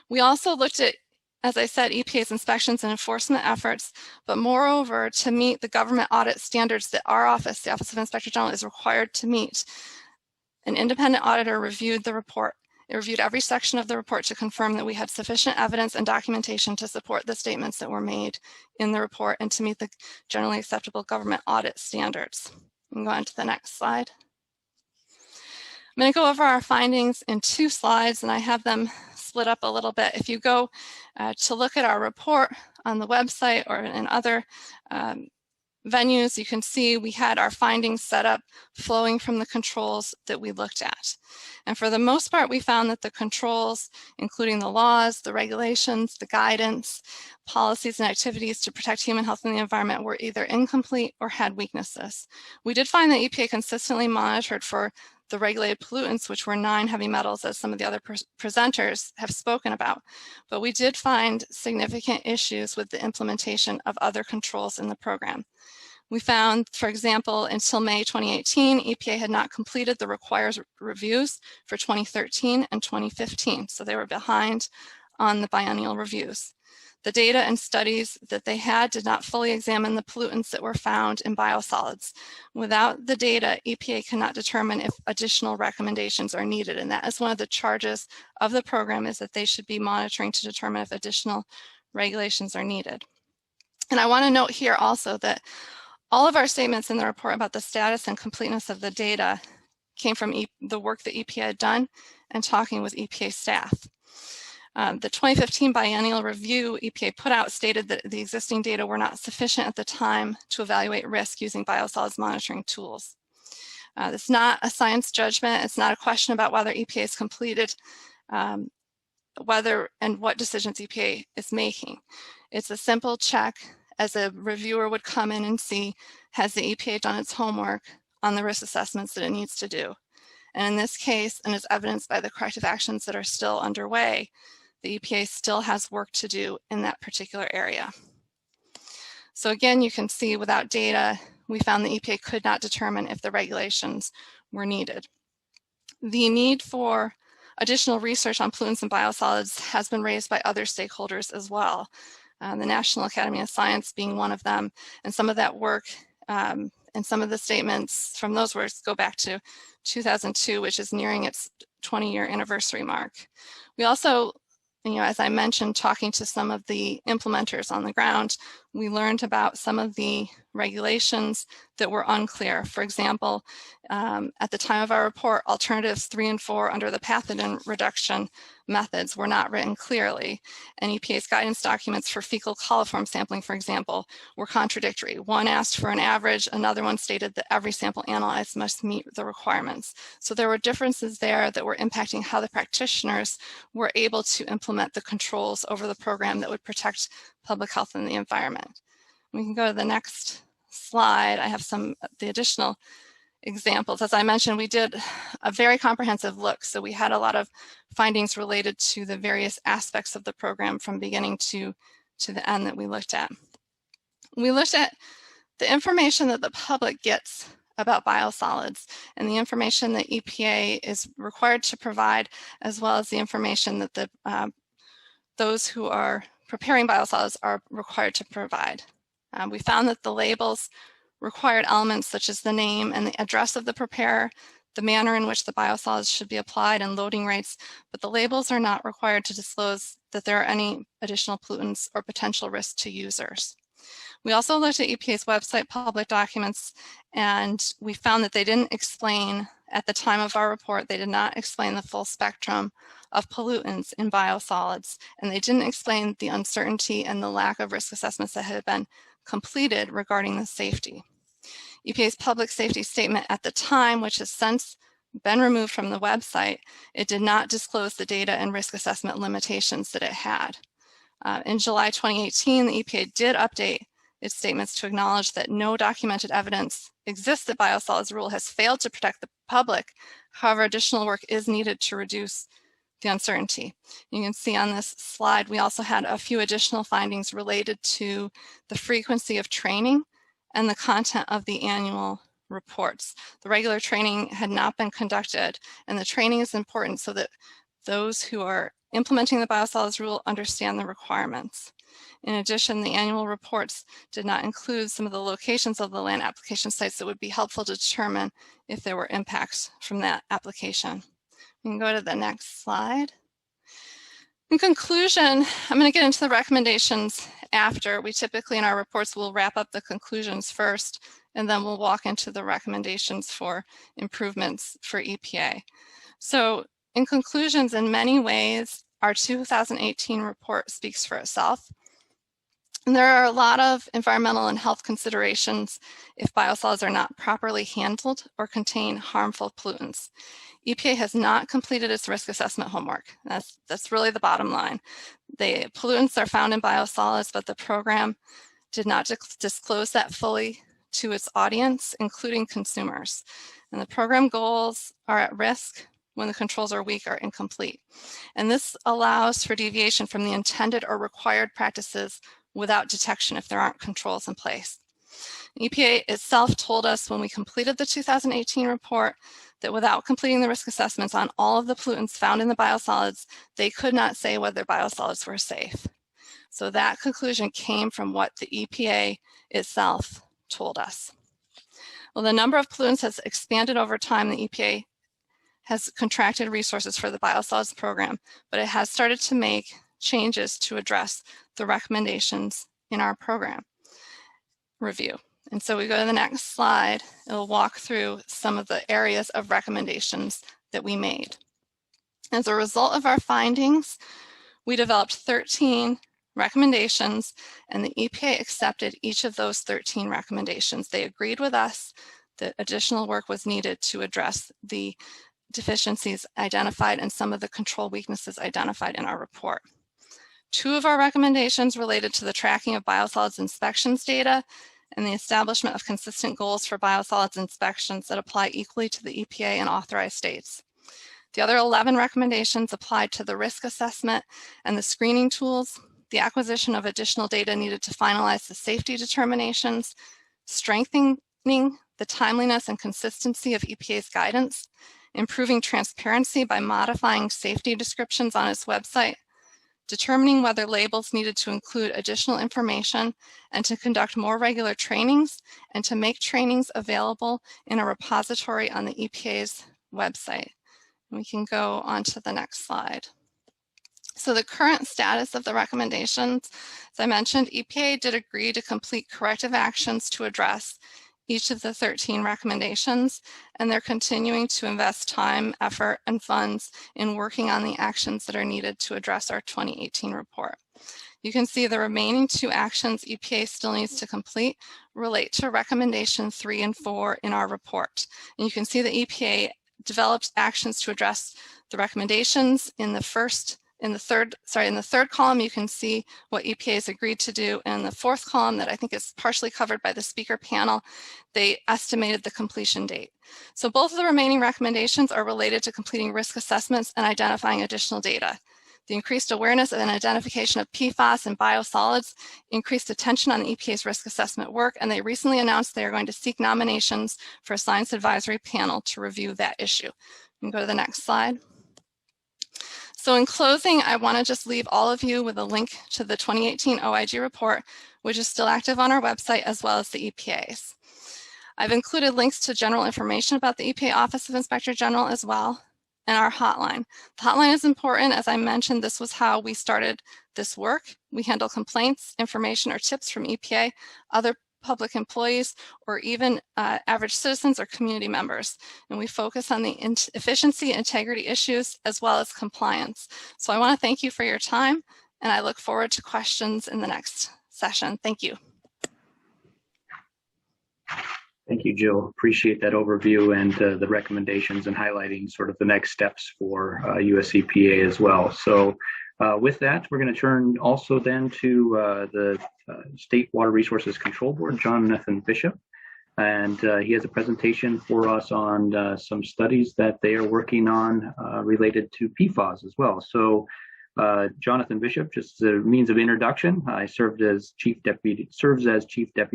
We also looked at, as I said, EPA's inspections and enforcement efforts, but moreover, to meet the government audit standards that our office, the Office of Inspector General, is required to meet. An independent auditor reviewed the report. It reviewed every section of the report to confirm that we had sufficient evidence and documentation to support the statements that were made in the report and to meet the generally acceptable government audit standards. We can go on to the next slide. I'm going to go over our findings in 2 slides, and I have them split up a little bit. If you go to look at our report on the website or in other venues, you can see we had our findings set up flowing from the controls that we looked at. And for the most part, we found that the controls, including the laws, the regulations, the guidance, policies and activities to protect human health and the environment were either incomplete or had weaknesses. We did find that EPA consistently monitored for the regulated pollutants, which were 9 heavy metals, as some of the other presenters have spoken about. But we did find significant issues with the implementation of other controls in the program. We found, for example, until May 2018, EPA had not completed the required reviews for 2013 and 2015, so they were behind on the biennial reviews. The data and studies that they had did not fully examine the pollutants that were found in biosolids. Without the data, EPA cannot determine if additional recommendations are needed, and that is one of the charges of the program, is that they should be monitoring to determine if additional regulations are needed. And I want to note here also that all of our statements in the report about the status and completeness of the data came from the work that EPA had done and talking with EPA staff. The 2015 biennial review EPA put out stated that the existing data were not sufficient at the time to evaluate risk using biosolids monitoring tools. It's not a science judgment. It's not a question about whether EPA has completed whether and what decisions EPA is making. It's a simple check as a reviewer would come in and see, has the EPA done its homework on the risk assessments that it needs to do? And in this case, and as evidenced by the corrective actions that are still underway, the EPA still has work to do in that particular area. So again, you can see without data, we found the EPA could not determine if the regulations were needed. The need for additional research on pollutants and biosolids has been raised by other stakeholders as well, the National Academy of Science being one of them, and some of that work and some of the statements from those works go back to 2002, which is nearing its 20-year anniversary mark. We also, as I mentioned, talking to some of the implementers on the ground, we learned about some of the regulations that were unclear. For example, at the time of our report, alternatives 3 and 4 under the pathogen reduction methods were not written clearly. And EPA's guidance documents for fecal coliform sampling, for example, were contradictory. One asked for an average, another one stated that every sample analyzed must meet the requirements. So there were differences there that were impacting how the practitioners were able to implement the controls over the program that would protect public health and the environment. We can go to the next slide. I have some of the additional examples. As I mentioned, we did a very comprehensive look. So we had a lot of findings related to the various aspects of the program from beginning to the end that we looked at. We looked at the information that the public gets about biosolids and the information that EPA is required to provide, as well as the information that those who are preparing biosolids are required to provide. We found that the labels required elements such as the name and the address of the preparer, the manner in which the biosolids should be applied, and loading rates, but the labels are not required to disclose that there are any additional pollutants or potential risks to users. We also looked at EPA's website public documents, and we found that they didn't explain, at the time of our report, they did not explain the full spectrum of pollutants in biosolids, and they didn't explain the uncertainty and the lack of risk assessments that had been completed regarding the safety. EPA's public safety statement at the time, which has since been removed from the website, it did not disclose the data and risk assessment limitations that it had. In July 2018, the EPA did update its statements to acknowledge that no documented evidence exists that biosolids rule has failed to protect the public. However, additional work is needed to reduce the uncertainty. You can see on this slide, we also had a few additional findings related to the frequency of training and the content of the annual reports. The regular training had not been conducted, and the training is important so that those who are implementing the biosolids rule understand the requirements. In addition, the annual reports did not include some of the locations of the land application sites that would be helpful to determine if there were impacts from that application. We can go to the next slide. In conclusion, I'm going to get into the recommendations after. We typically in our reports will wrap up the conclusions first, and then we'll walk into the recommendations for improvements for EPA. So in conclusions, in many ways, our 2018 report speaks for itself. And there are a lot of environmental and health considerations if biosolids are not properly handled or contain harmful pollutants. EPA has not completed its risk assessment homework. That's really the bottom line. The pollutants are found in biosolids, but the program did not disclose that fully to its audience, including consumers. And the program goals are at risk when the controls are weak or incomplete. And this allows for deviation from the intended or required practices without detection if there aren't controls in place. EPA itself told us when we completed the 2018 report that without completing the risk assessments on all of the pollutants found in the biosolids, they could not say whether biosolids were safe. So that conclusion came from what the EPA itself told us. Well, the number of pollutants has expanded over time. The EPA has contracted resources for the biosolids program, but it has started to make changes to address the recommendations in our program review. And so we go to the next slide. It'll walk through some of the areas of recommendations that we made. As a result of our findings, We developed 13 recommendations, and the EPA accepted each of those 13 recommendations. They agreed with us that additional work was needed to address the deficiencies identified and some of the control weaknesses identified in our report. 2 of our recommendations related to the tracking of biosolids inspections data and the establishment of consistent goals for biosolids inspections that apply equally to the EPA and authorized states. The other 11 recommendations applied to the risk assessment and the screening tools, the acquisition of additional data needed to finalize the safety determinations, strengthening the timeliness and consistency of EPA's guidance, improving transparency by modifying safety descriptions on its website, determining whether labels needed to include additional information, and to conduct more regular trainings, and to make trainings available in a repository on the EPA's website. We can go on to the next slide. So the current status of the recommendations, as I mentioned, EPA did agree to complete corrective actions to address each of the 13 recommendations, and they're continuing to invest time, effort, and funds in working on the actions that are needed to address our 2018 report. You can see the remaining 2 actions EPA still needs to complete relate to recommendation 3 and 4 in our report. And you can see the EPA developed actions to address the recommendations in the third column. You can see what EPA has agreed to do. And in the 4th column, that I think is partially covered by the speaker panel, they estimated the completion date. So both of the remaining recommendations are related to completing risk assessments and identifying additional data. The increased awareness and identification of PFAS and biosolids increased attention on the EPA's risk assessment work, and they recently announced they are going to seek nominations for a science advisory panel to review that issue. You can go to the next slide. So in closing, I want to just leave all of you with a link to the 2018 OIG report, which is still active on our website, as well as the EPA's. I've included links to general information about the EPA Office of Inspector General as well, and our hotline. The hotline is important. As I mentioned, this was how we started this work. We handle complaints, information, or tips from EPA, other public employees, or even average citizens or community members. And we focus on the efficiency, integrity issues, as well as compliance. So I want to thank you for your time, and I look forward to questions in the next session. Thank you.
Thank you, Jill. Appreciate that overview and the recommendations and highlighting sort of the next steps for US EPA as well. So with that, we're going to turn also then to the State Water Resources Control Board, Jonathan Bishop. And he has a presentation for us on some studies that they are working on related to PFAS as well. So Jonathan Bishop, just as a means of introduction, I serves as Chief Deputy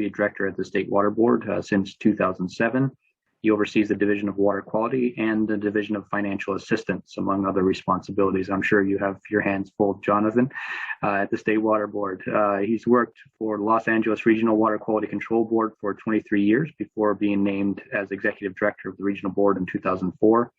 Director at the State Water Board since 2007. He oversees the Division of Water Quality and the Division of Financial Assistance, among other responsibilities. I'm sure you have your hands full, Jonathan, at the State Water Board. He's worked for the Los Angeles Regional Water Quality Control Board for 23 years before being named as Executive Director of the Regional Board in 2004.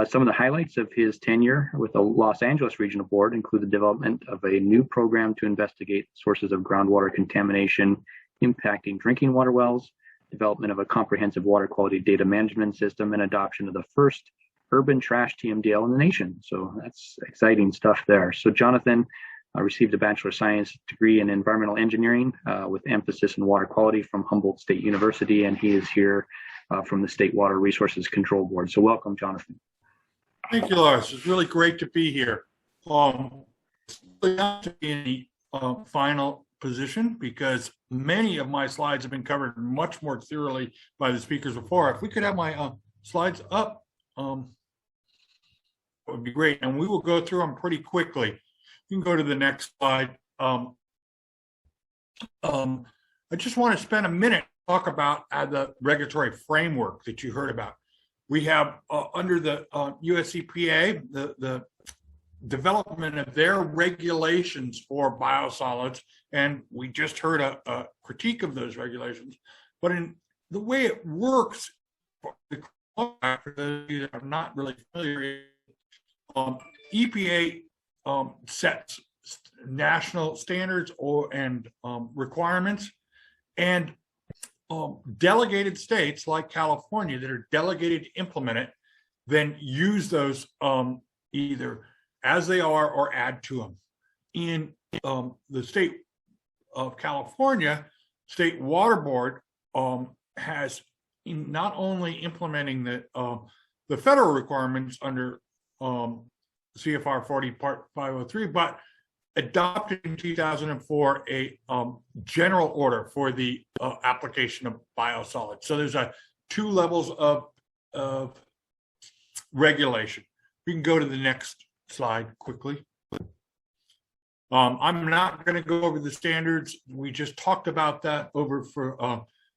Some of the highlights of his tenure with the Los Angeles Regional Board include the development of a new program to investigate sources of groundwater contamination impacting drinking water wells, development of a comprehensive water quality data management system, and adoption of the first urban trash TMDL in the nation. So that's exciting stuff there. So Jonathan received a Bachelor of Science degree in Environmental Engineering with emphasis in water quality from Humboldt State University, and he is here from the State Water Resources Control Board. So welcome, Jonathan.
Thank you, Lars. It's really great to be here. It's really not to be in the final position because many of my slides have been covered much more thoroughly by the speakers before. If we could have my slides up, that would be great. And we will go through them pretty quickly. You can go to the next slide. I just want to spend a minute to talk about the regulatory framework that you heard about. We have under the US EPA, the development of their regulations for biosolids, and we just heard a critique of those regulations. But in the way it works, for those of you that are not really familiar, EPA sets national standards and requirements, and delegated states like California that are delegated to implement it, then use those either as they are or add to them. in the state of California, State Water Board has not only implementing the federal requirements under CFR 40 Part 503, but adopted in 2004 a general order for the application of biosolids. So there's 2 levels of regulation. We can go to the next slide quickly. I'm not going to go over the standards. We just talked about that over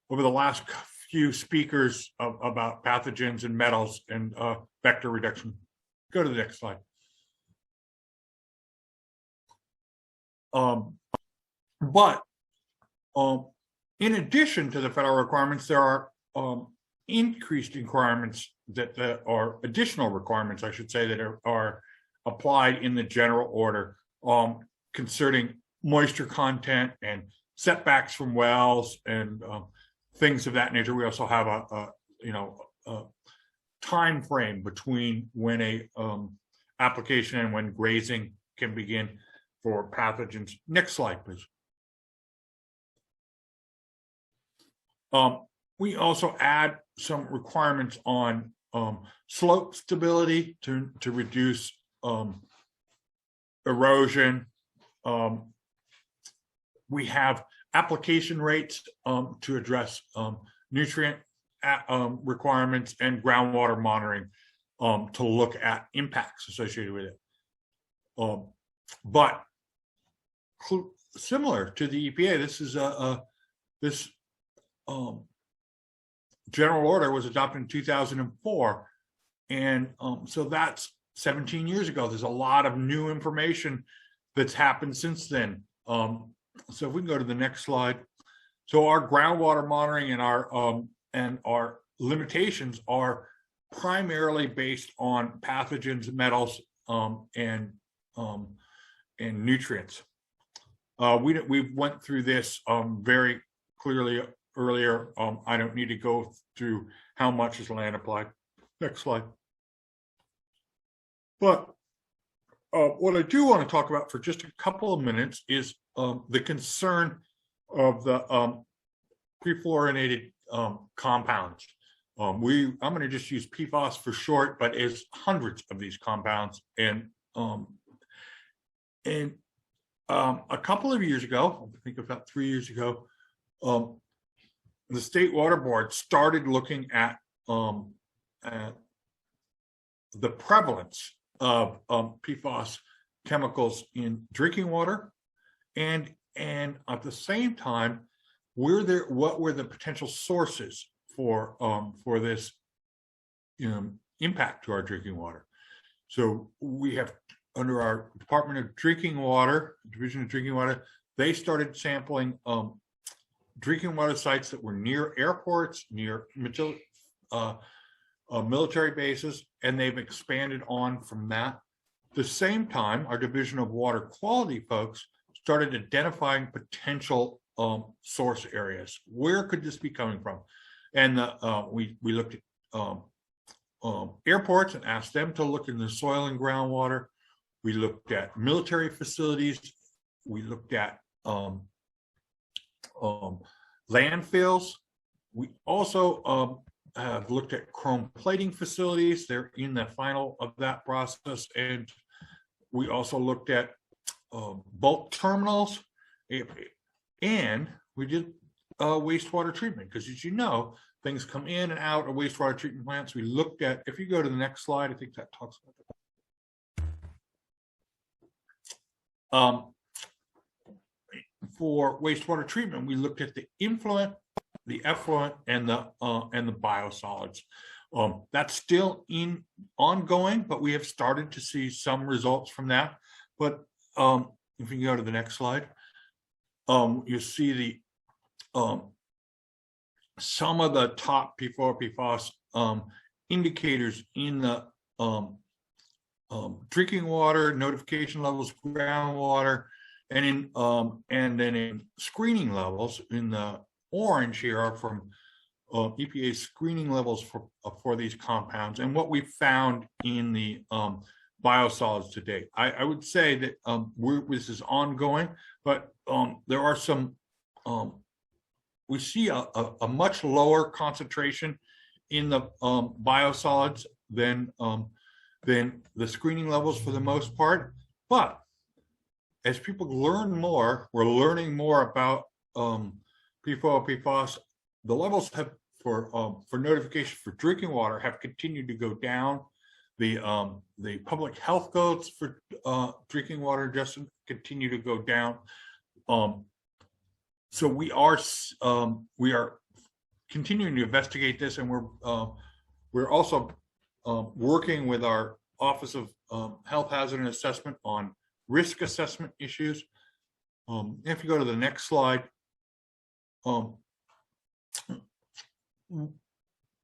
the last few speakers about pathogens and metals and vector reduction. Go to the next slide. But in addition to the federal requirements, there are increased requirements or additional requirements, I should say, that are applied in the general order concerning moisture content and setbacks from wells and things of that nature. We also have a time frame between when a application and when grazing can begin for pathogens. Next slide, please. We also add some requirements on slope stability to reduce erosion. We have application rates to address nutrient requirements and groundwater monitoring to look at impacts associated with it. But similar to the EPA, this is this general order was adopted in 2004, and so that's 17 years ago. There's a lot of new information that's happened since then. So if we can go to the next slide. So our groundwater monitoring and our limitations are primarily based on pathogens, metals, and nutrients. We went through this very clearly earlier. I don't need to go through how much is land applied. Next slide. But what I do want to talk about for just a couple of minutes is the concern of the perfluorinated compounds. I'm going to just use PFAS for short, but it's hundreds of these compounds. And a couple of years ago, I think about 3 years ago, the State Water Board started looking at the prevalence of PFAS chemicals in drinking water, and at the same time, what were the potential sources for this impact to our drinking water. So we have, under our Department of Drinking Water, Division of Drinking Water, they started sampling drinking water sites that were near airports, near military bases, and they've expanded on from that. At the same time, our Division of Water Quality folks started identifying potential source areas. Where could this be coming from? And we looked at airports and asked them to look in the soil and groundwater. We looked at military facilities. We looked at landfills. We also have looked at chrome plating facilities. They're in the final of that process. And we also looked at bulk terminals, and we did wastewater treatment, because as you know, things come in and out of wastewater treatment plants. We looked at, if you go to the next slide, I think that talks about that. For wastewater treatment, we looked at the influent, the effluent, and the biosolids. That's still ongoing, but we have started to see some results from that. But if you go to the next slide, you see the some of the top PFOS indicators in the drinking water, notification levels, groundwater, and then in screening levels. In the orange here are from EPA screening levels for these compounds. And what we found in the biosolids to date. I would say that this is ongoing, but there are some, we see a much lower concentration in the biosolids than the screening levels for the most part. But as people learn more, we're learning more about PFOA, PFOS. The levels have for notification for drinking water have continued to go down. The public health goals for drinking water adjustment continue to go down. So we are continuing to investigate this, and we're also working with our Office of Health Hazard and Assessment on risk assessment issues. If you go to the next slide,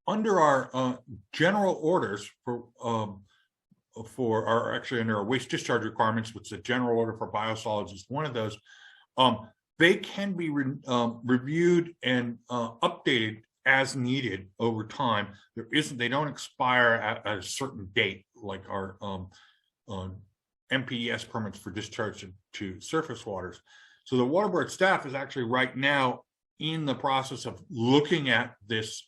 under our general orders for our actually under our waste discharge requirements, which the general order for biosolids is one of those, they can be reviewed and updated as needed over time. They don't expire at a certain date like our MPES permits for discharge to surface waters. So the water board staff is actually right now in the process of looking at this,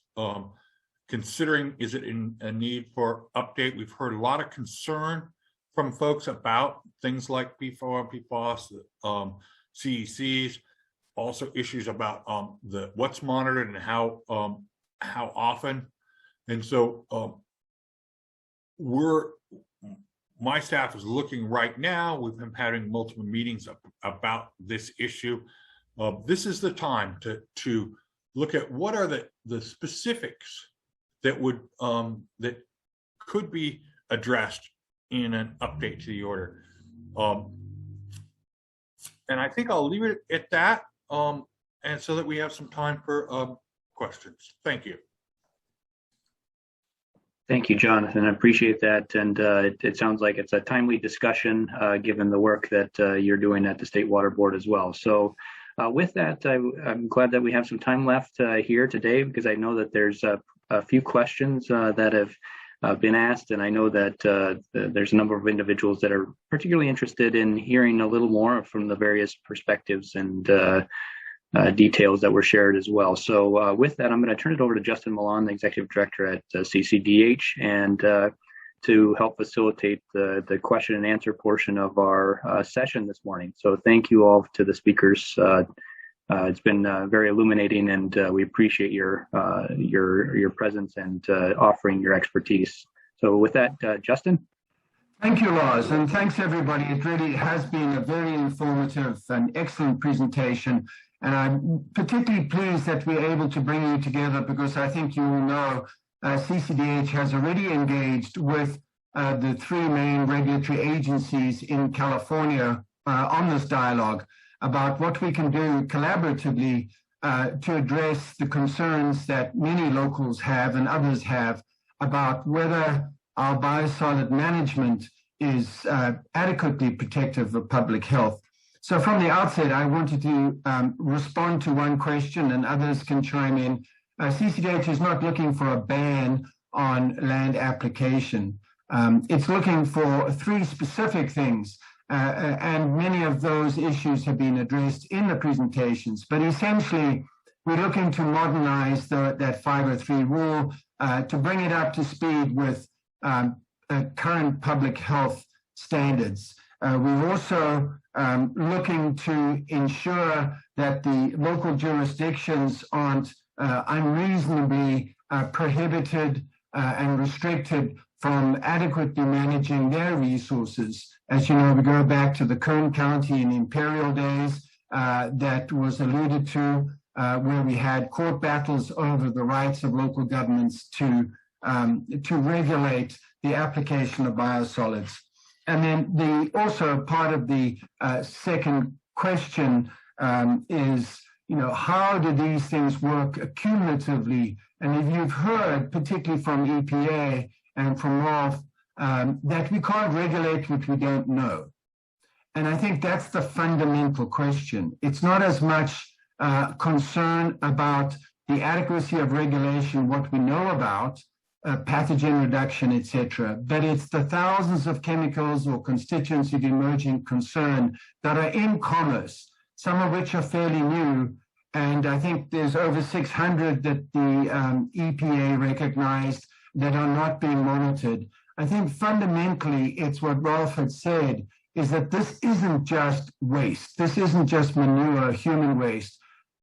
considering is it in a need for update. We've heard a lot of concern from folks about things like PFOA, PFOS, CECs, also issues about what's monitored and how often. And so my staff is looking right now. We've been having multiple meetings about this issue. This is the time to look at what are the specifics that would that could be addressed in an update to the order. And I think I'll leave it at that, and so that we have some time for questions. Thank you.
Thank you, Jonathan. I appreciate that. And it sounds like it's a timely discussion given the work that you're doing at the State Water Board as well. So with that, I'm glad that we have some time left here today, because I know that there's a few questions that have been asked. And I know that there's a number of individuals that are particularly interested in hearing a little more from the various perspectives and details that were shared as well. So with that, I'm going to turn it over to Justin Milan, the Executive Director at CCDEH, and to help facilitate the question and answer portion of our session this morning. So thank you all to the speakers. It's been very illuminating, and we appreciate your presence and offering your expertise. So with that, Justin.
Thank you, Lars, and thanks everybody. It really has been a very informative and excellent presentation. And I'm particularly pleased that we're able to bring you together, because I think you all know CCDEH has already engaged with the three main regulatory agencies in California on this dialogue about what we can do collaboratively to address the concerns that many locals have and others have about whether our biosolid management is adequately protective of public health. So from the outset, I wanted to respond to one question, and others can chime in. CCDEH is not looking for a ban on land application. It's looking for three specific things, and many of those issues have been addressed in the presentations. But essentially, we're looking to modernize that 503 rule to bring it up to speed with current public health standards. We're also looking to ensure that the local jurisdictions aren't unreasonably prohibited and restricted from adequately managing their resources. As you know, we go back to the Kern County in imperial days that was alluded to, where we had court battles over the rights of local governments to regulate the application of biosolids. And then also part of the second question is, how do these things work cumulatively? And if you've heard, particularly from EPA and from Rolf, that we can't regulate what we don't know. And I think that's the fundamental question. It's not as much concern about the adequacy of regulation, what we know about, pathogen reduction, etc. But it's the thousands of chemicals or constituents of emerging concern that are in commerce, some of which are fairly new. And I think there's over 600 that the EPA recognized that are not being monitored. I think fundamentally it's what Rolf had said, is that this isn't just waste. This isn't just manure, human waste.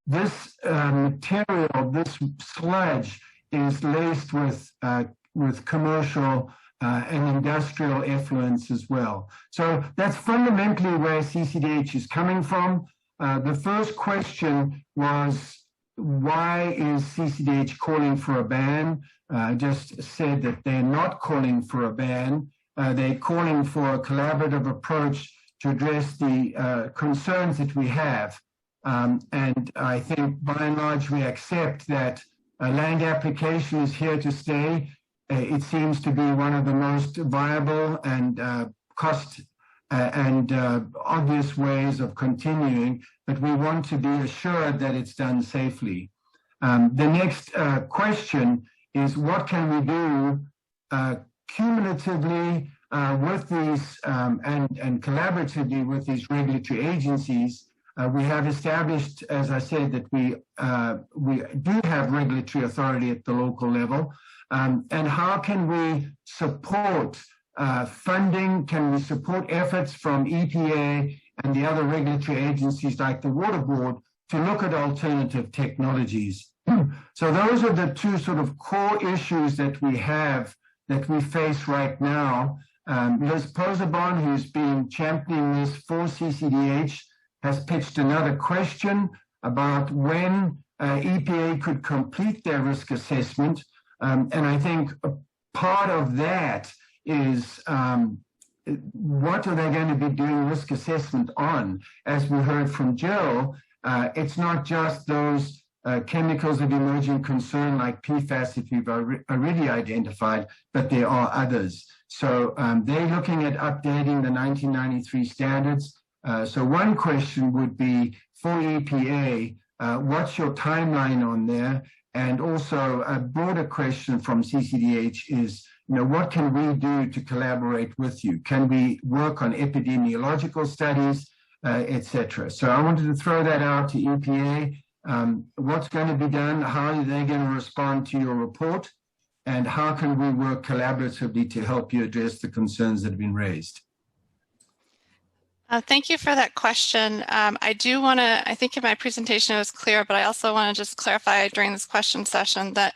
This material, this sludge is laced with commercial and industrial effluents as well. So that's fundamentally where CCDEH is coming from. The first question was, why is CCDEH calling for a ban? I just said that they're not calling for a ban. They're calling for a collaborative approach to address the concerns that we have. And I think by and large we accept that land application is here to stay. It seems to be one of the most viable and cost and obvious ways of continuing, but we want to be assured that it's done safely. The next question is, what can we do cumulatively with these and collaboratively with these regulatory agencies? We have established, as I said, that we do have regulatory authority at the local level. And how can we support funding? Can we support efforts from EPA and the other regulatory agencies like the Water Board to look at alternative technologies? So those are the two sort of core issues that we have, that we face right now. Liz Posabon, who's been championing this for CCDEH, has pitched another question about when EPA could complete their risk assessment. And I think a part of that is what are they going to be doing risk assessment on? As we heard from Jill, it's not just those chemicals of emerging concern like PFAS that we've already identified, but there are others. So they're looking at updating the 1993 standards. So one question would be for EPA, what's your timeline on there? And also a broader question from CCDEH is, what can we do to collaborate with you? Can we work on epidemiological studies, etc.? So I wanted to throw that out to EPA. What's going to be done? How are they going to respond to your report? And how can we work collaboratively to help you address the concerns that have been raised?
Thank you for that question. I do want to, I think in my presentation it was clear, but I also want to just clarify during this question session that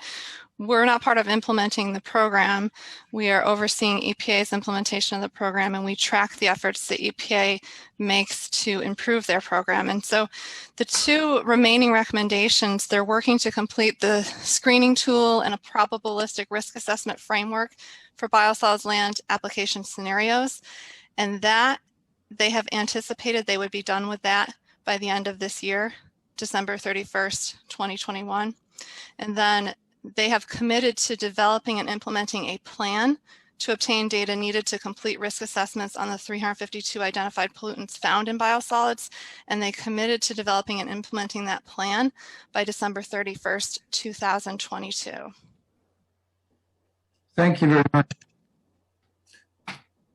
we're not part of implementing the program. We are overseeing EPA's implementation of the program, and we track the efforts that EPA makes to improve their program. And so the two remaining recommendations, they're working to complete the screening tool and a probabilistic risk assessment framework for biosolids land application scenarios. And that they have anticipated they would be done with that by the end of this year, December 31st, 2021. And then they have committed to developing and implementing a plan to obtain data needed to complete risk assessments on the 352 identified pollutants found in biosolids. And they committed to developing and implementing that plan by December 31st, 2022.
Thank you very much.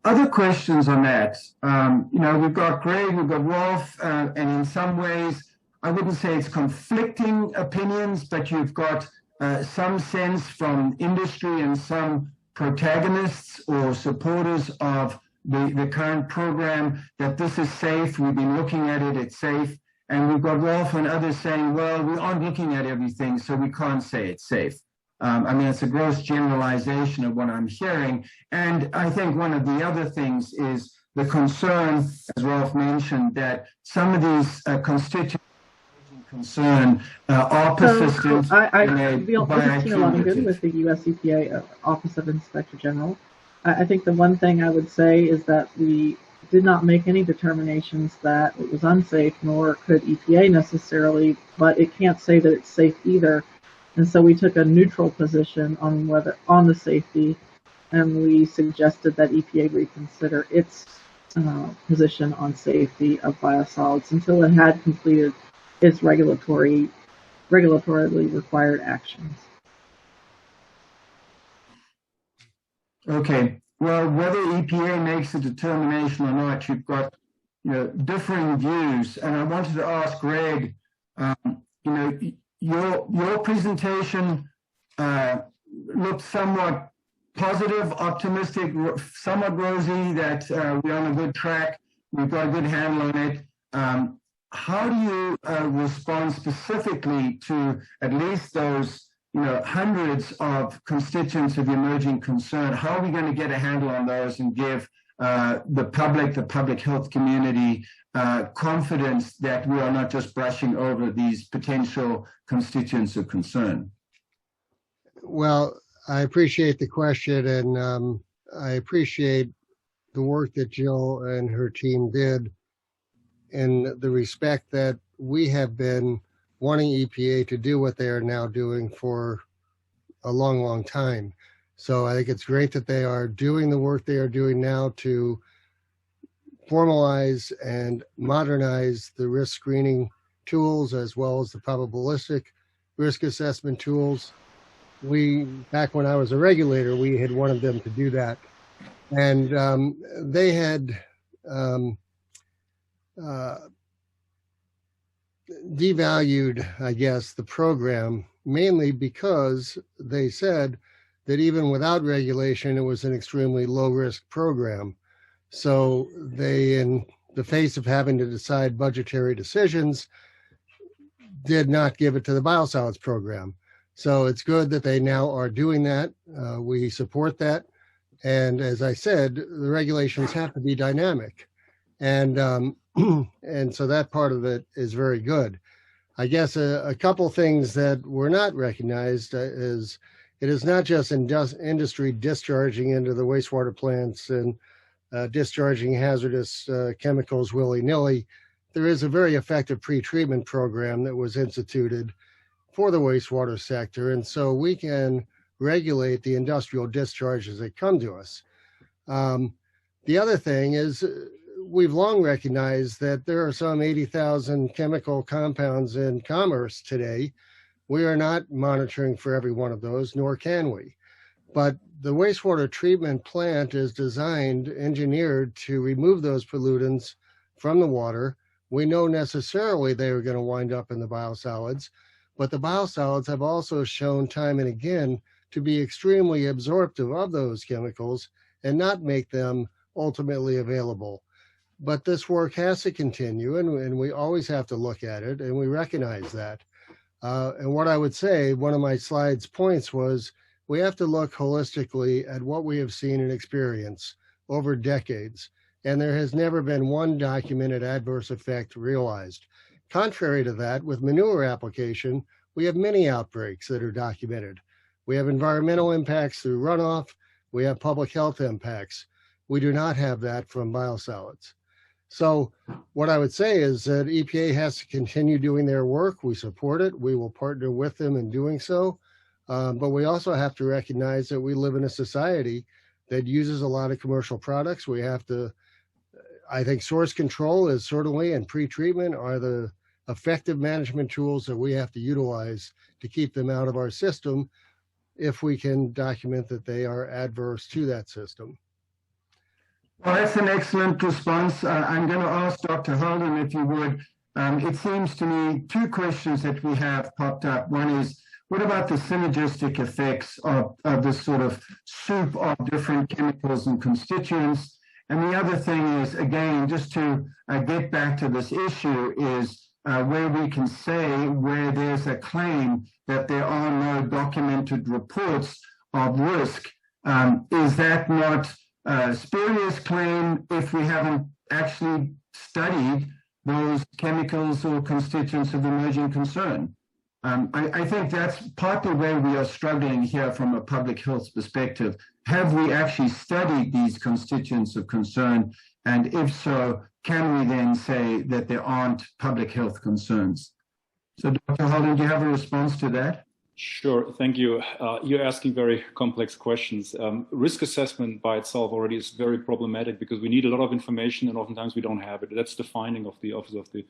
Other questions on that? We've got Greg, we've got Rolf, and in some ways, I wouldn't say it's conflicting opinions, but you've got some sense from industry and some protagonists or supporters of the current program that this is safe. We've been looking at it, it's safe. And we've got Rolf and others saying, well, we aren't looking at everything, so we can't say it's safe. It's a gross generalization of what I'm hearing. And I think one of the other things is the concern, as Rolf mentioned, that some of these constituents of concern are persistent.
So, this is Tina Lovingood with the US EPA Office of Inspector General. I think the one thing I would say is that we did not make any determinations that it was unsafe, nor could EPA necessarily, but it can't say that it's safe either. And so we took a neutral position on the safety, and we suggested that EPA reconsider its position on safety of biosolids until it had completed its regulatorily required actions.
Okay. Well, whether EPA makes a determination or not, you've got differing views. And I wanted to ask Greg, your presentation looked somewhat positive, optimistic, somewhat rosy that we're on a good track. We've got a good handle on it. How do you respond specifically to at least those hundreds of constituents of emerging concern? How are we going to get a handle on those and give the public health community confidence that we are not just brushing over these potential constituents of concern?
Well, I appreciate the question, and I appreciate the work that Jill and her team did in the respect that we have been wanting EPA to do what they are now doing for a long, long time. So I think it's great that they are doing the work they are doing now to formalize and modernize the risk screening tools as well as the probabilistic risk assessment tools. Back when I was a regulator, we had wanted them to do that. And they had devalued, I guess, the program, mainly because they said that even without regulation, it was an extremely low-risk program. So they, in the face of having to decide budgetary decisions, did not give it to the biosolids program. So it's good that they now are doing that. We support that. And as I said, the regulations have to be dynamic. And so that part of it is very good. I guess a couple things that were not recognized is it is not just industry discharging into the wastewater plants and discharging hazardous chemicals willy-nilly. There is a very effective pretreatment program that was instituted for the wastewater sector, and so we can regulate the industrial discharges that come to us. The other thing is we've long recognized that there are some 80,000 chemical compounds in commerce today. We are not monitoring for every one of those, nor can we. But the wastewater treatment plant is designed, engineered to remove those pollutants from the water. We know necessarily they are going to wind up in the biosolids, but the biosolids have also shown time and again to be extremely absorptive of those chemicals and not make them ultimately available. But this work has to continue, and we always have to look at it, and we recognize that. And what I would say, one of my slides' points was, we have to look holistically at what we have seen and experienced over decades, and there has never been one documented adverse effect realized. Contrary to that, with manure application, we have many outbreaks that are documented. We have environmental impacts through runoff. We have public health impacts. We do not have that from biosolids. So what I would say is that EPA has to continue doing their work. We support it. We will partner with them in doing so. But we also have to recognize that we live in a society that uses a lot of commercial products. We have to, I think source control is certainly, and pretreatment are the effective management tools that we have to utilize to keep them out of our system if we can document that they are adverse to that system.
Well, that's an excellent response. I'm going to ask Dr. Halden, if you would. It seems to me two questions that we have popped up. One is, what about the synergistic effects of this sort of soup of different chemicals and constituents? And the other thing is, again, just to get back to this issue, is where we can say where there's a claim that there are no documented reports of risk. Is that not a spurious claim if we haven't actually studied those chemicals or constituents of emerging concern? I think that's partly where we are struggling here from a public health perspective. Have we actually studied these constituents of concern? And if so, can we then say that there aren't public health concerns? So Dr. Halden, do you have a response to that?
Sure, thank you. You're asking very complex questions. Risk assessment by itself already is very problematic because we need a lot of information and oftentimes we don't have it. That's the finding of the Office of the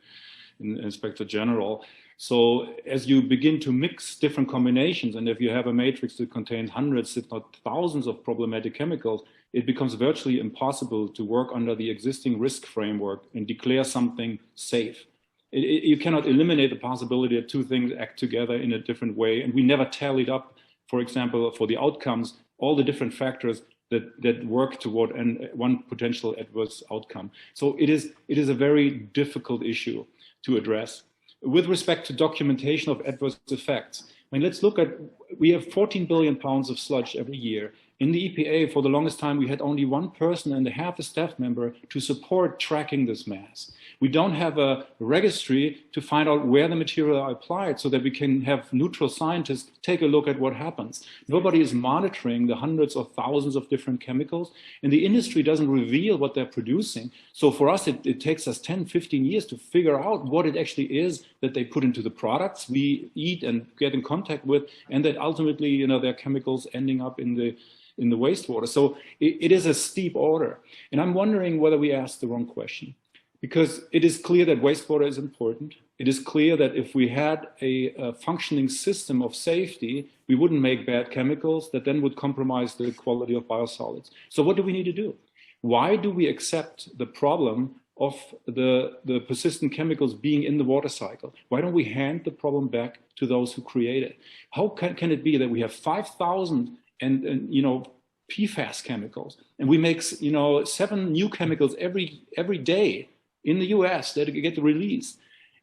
Inspector General. So as you begin to mix different combinations, and if you have a matrix that contains hundreds, if not thousands of problematic chemicals, it becomes virtually impossible to work under the existing risk framework and declare something safe. You cannot eliminate the possibility that two things act together in a different way. And we never tallied up, for example, for the outcomes, all the different factors that work toward one potential adverse outcome. So it is a very difficult issue to address. With respect to documentation of adverse effects, I mean, let's look at, we have 14 billion pounds of sludge every year. In the EPA, for the longest time, we had only one person and a half a staff member to support tracking this mass. We don't have a registry to find out where the material are applied so that we can have neutral scientists take a look at what happens. Nobody is monitoring the hundreds of thousands of different chemicals, and the industry doesn't reveal what they're producing. So for us, it takes us 10, 15 years to figure out what it actually is that they put into the products we eat and get in contact with, and that ultimately, you know, there are chemicals ending up in the wastewater. So it is a steep order. And I'm wondering whether we asked the wrong question, because it is clear that wastewater is important. It is clear that if we had a functioning system of safety, we wouldn't make bad chemicals that then would compromise the quality of biosolids. So what do we need to do? Why do we accept the problem of the persistent chemicals being in the water cycle? Why don't we hand the problem back to those who create it? How can it be that we have 5,000 and you know, PFAS chemicals, and we make, you know, 7 new chemicals every day in the US that get released,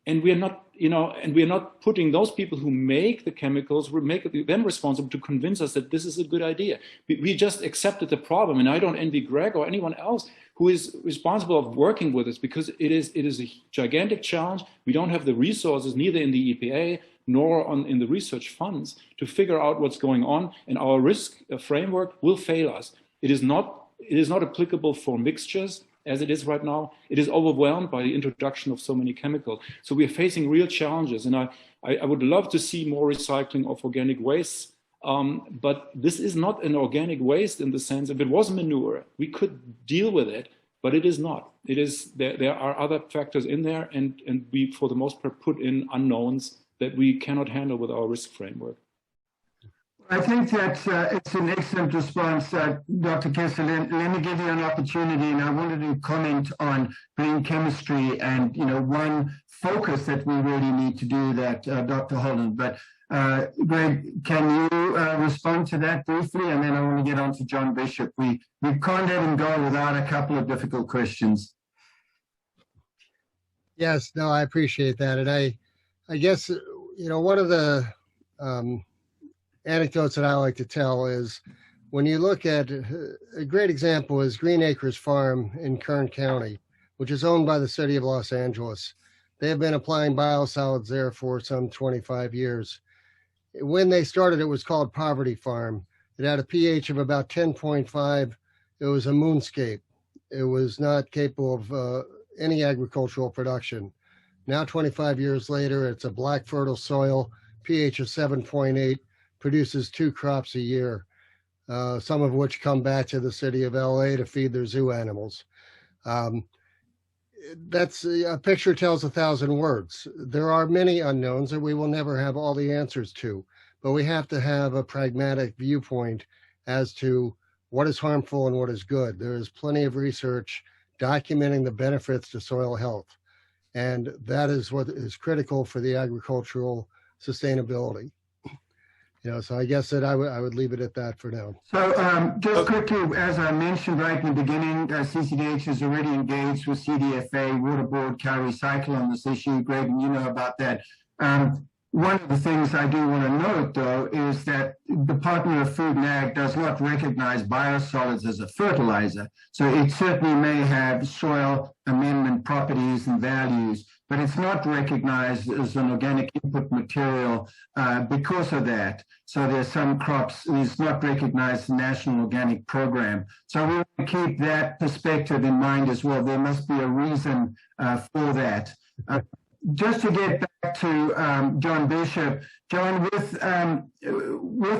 and we are not, you know, and we are not putting those people who make the chemicals, we make them responsible to convince us that this is a good idea. We just accepted the problem, and I don't envy Greg or anyone else who is responsible of working with this, because it is a gigantic challenge. We don't have the resources, neither in the EPA nor in the research funds, to figure out what's going on, and our risk framework will fail us. It is not applicable for mixtures as it is right now. It is overwhelmed by the introduction of so many chemicals. So we are facing real challenges, and I would love to see more recycling of organic wastes, but this is not an organic waste in the sense, if it was manure, we could deal with it, but it is not. It is, there are other factors in there, and we, for the most part, put in unknowns that we cannot handle with our risk framework.
I think that it's an excellent response, Dr. Kester. Let me give you an opportunity, and I wanted to comment on green chemistry and, you know, one focus that we really need to do that, Dr. Halden. But Greg, can you respond to that briefly? And then I want to get on to John Bishop. We can't let him go without a couple of difficult questions.
Yes, no, I appreciate that. And I guess, you know, one of the anecdotes that I like to tell is when you look at a great example is Green Acres Farm in Kern County, which is owned by the city of Los Angeles. They have been applying biosolids there for some 25 years. When they started, it was called Poverty Farm. It had a pH of about 10.5. It was a moonscape. It was not capable of any agricultural production. Now, 25 years later, it's a black fertile soil, pH of 7.8, produces 2 crops a year, some of which come back to the city of LA to feed their zoo animals. That's a picture tells 1,000 words. There are many unknowns that we will never have all the answers to, but we have to have a pragmatic viewpoint as to what is harmful and what is good. There is plenty of research documenting the benefits to soil health. And that is what is critical for the agricultural sustainability. You know, so I guess that I would leave it at that for now.
So just quickly, as I mentioned right in the beginning, CCDEH has already engaged with CDFA, Water Board, CalRecycle on this issue. Greg, you know about that. One of the things I do want to note, though, is that the Department of Food and Ag does not recognize biosolids as a fertilizer. So it certainly may have soil amendment properties and values, but it's not recognized as an organic input material because of that. So there's some crops, it's not recognized in the National Organic Program. So we want to keep that perspective in mind as well. There must be a reason for that. Just to get back to John Bishop, John, with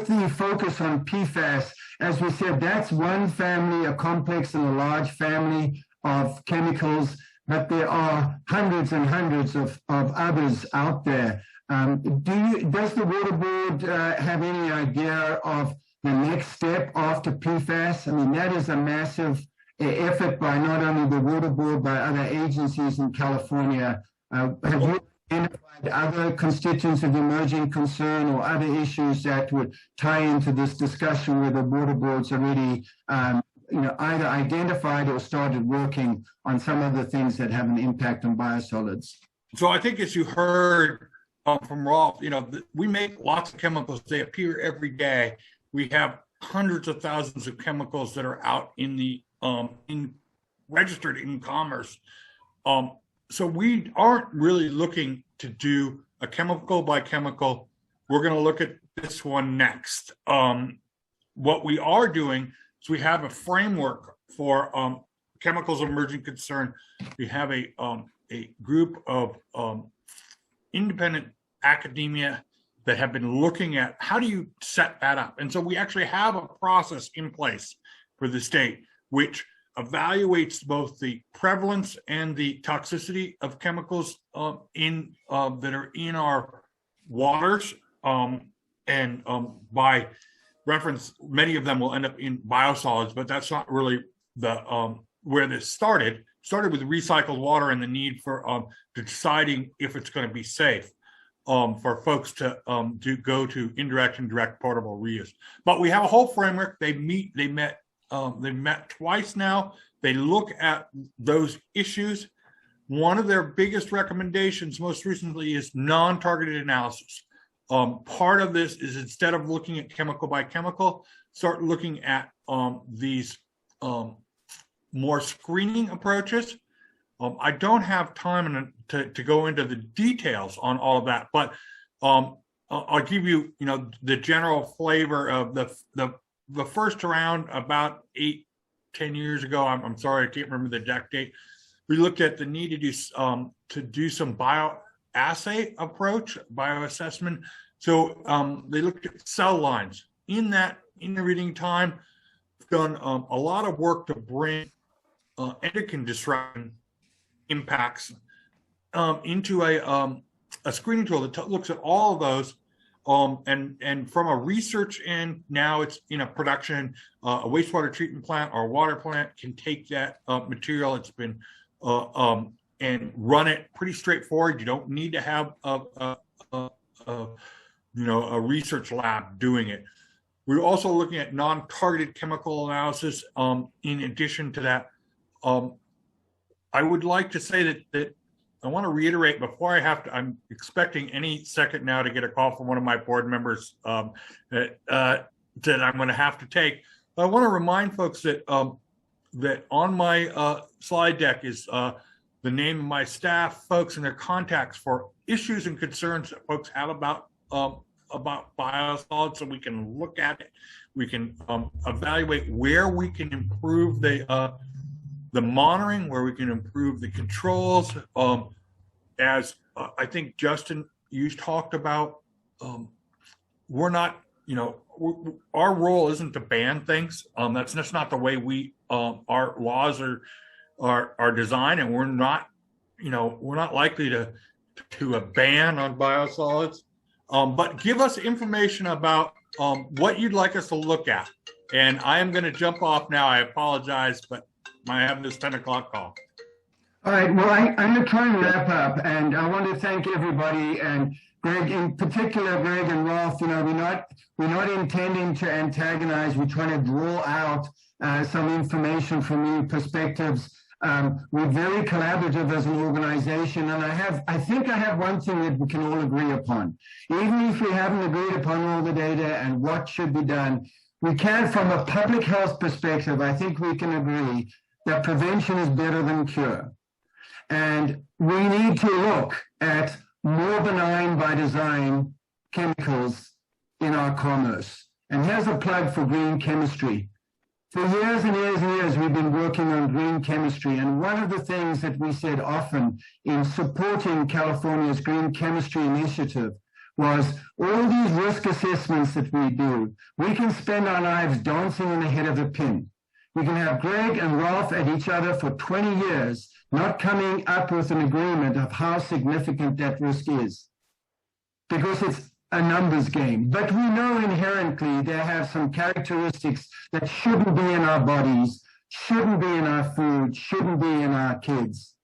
the focus on PFAS, as we said, that's one family, a complex and a large family of chemicals but there are hundreds and hundreds of others out there. Does the Water Board have any idea of the next step after PFAS? I mean, that is a massive effort by not only the Water Board, by other agencies in California. Have you identified other constituents of emerging concern or other issues that would tie into this discussion where the Water Board's already either identified or started working on some of the things that have an impact on biosolids?
So I think, as you heard from Rolf, we make lots of chemicals. They appear every day. We have hundreds of thousands of chemicals that are out in the registered in commerce. So we aren't really looking to do a chemical by chemical. We're going to look at this one next. What we are doing is we have a framework for chemicals of emerging concern. We have a group of independent academia that have been looking at how do you set that up. And so we actually have a process in place for the state, which evaluates both the prevalence and the toxicity of chemicals that are in our waters. And by reference, many of them will end up in biosolids, but that's not really the where this started. Started with recycled water and the need for deciding if it's going to be safe for folks to go to indirect and direct portable reuse. But we have a whole framework. They met twice now. They look at those issues. One of their biggest recommendations most recently is non-targeted analysis. Part of this is, instead of looking at chemical by chemical, start looking at these more screening approaches. I don't have time to go into the details on all of that, but I'll give you, the general flavor of the first round about 8-10 years ago. I'm sorry, I can't remember the exact date. We looked at the need to do some bioassay approach, bioassessment. So they looked at cell lines. In the intervening time, done a lot of work to bring endocrine disruption impacts into a screening tool that looks at all of those. And from a research end, now it's in a production. A wastewater treatment plant or a water plant can take that material. It's been and run it pretty straightforward. You don't need to have a research lab doing it. We're also looking at non-targeted chemical analysis. In addition to that, I would like to say that I want to reiterate before I have to. I'm expecting any second now to get a call from one of my board members that I'm going to have to take. But I want to remind folks that that on my slide deck is the name of my staff, folks, and their contacts for issues and concerns that folks have about biosolids, so we can look at it. We can evaluate where we can improve the monitoring, where we can improve the controls. As I think Justin, you talked about, we're not, our role isn't to ban things. That's just not the way our laws are designed, and we're not likely to a ban on biosolids. But give us information about what you'd like us to look at. And I am going to jump off now. I apologize, but I have this 10 o'clock call.
All right. Well, I'm going to try and wrap up. And I want to thank everybody. And Greg, in particular, Greg and Rolf, we're not intending to antagonize. We're trying to draw out some information from you, perspectives. We're very collaborative as an organization, and I think I have one thing that we can all agree upon. Even if we haven't agreed upon all the data and what should be done, we can, from a public health perspective, I think we can agree that prevention is better than cure. And we need to look at more benign by design chemicals in our commerce. And here's a plug for green chemistry. For years and years and years, we've been working on green chemistry. And one of the things that we said often in supporting California's green chemistry initiative was all these risk assessments that we do, we can spend our lives dancing on the head of a pin. We can have Greg and Rolf at each other for 20 years, not coming up with an agreement of how significant that risk is, because it's a numbers game. But we know inherently they have some characteristics that shouldn't be in our bodies, shouldn't be in our food, shouldn't be in our kids.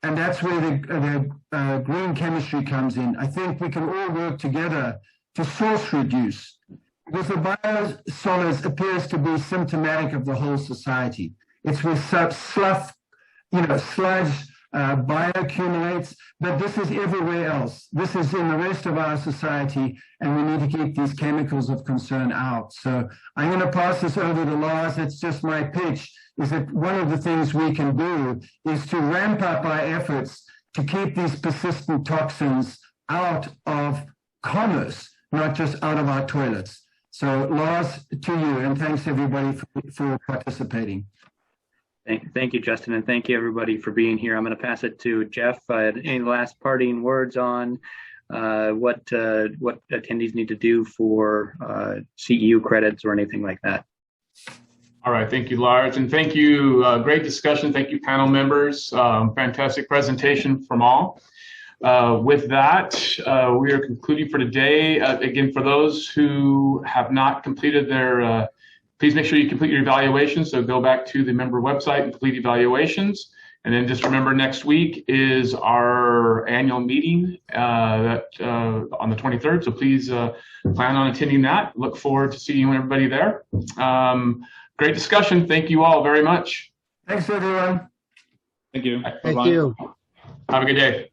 And that's where the green chemistry comes in. I think we can all work together to source reduce, because the biosolids appears to be symptomatic of the whole society. It's with sludge bioaccumulates, but this is everywhere else. This is in the rest of our society, and we need to keep these chemicals of concern out. So I'm going to pass this over to Lars. It's just my pitch, is that one of the things we can do is to ramp up our efforts to keep these persistent toxins out of commerce, not just out of our toilets. So Lars, to you, and thanks everybody for participating.
Thank you, Justin, and thank you everybody for being here. I'm going to pass it to Jeff. Any last parting words on what attendees need to do for CEU credits or anything like that?
All right, thank you, Lars, and thank you. Great discussion. Thank you, panel members. Fantastic presentation from all. With that, we are concluding for today. Again, for those who have not completed their please make sure you complete your evaluations. So go back to the member website and complete evaluations. And then just remember, next week is our annual meeting on the 23rd. So please plan on attending that. Look forward to seeing everybody there. Great discussion. Thank you all very much.
Thanks, everyone.
Thank you.
Thank you.
Have a good day.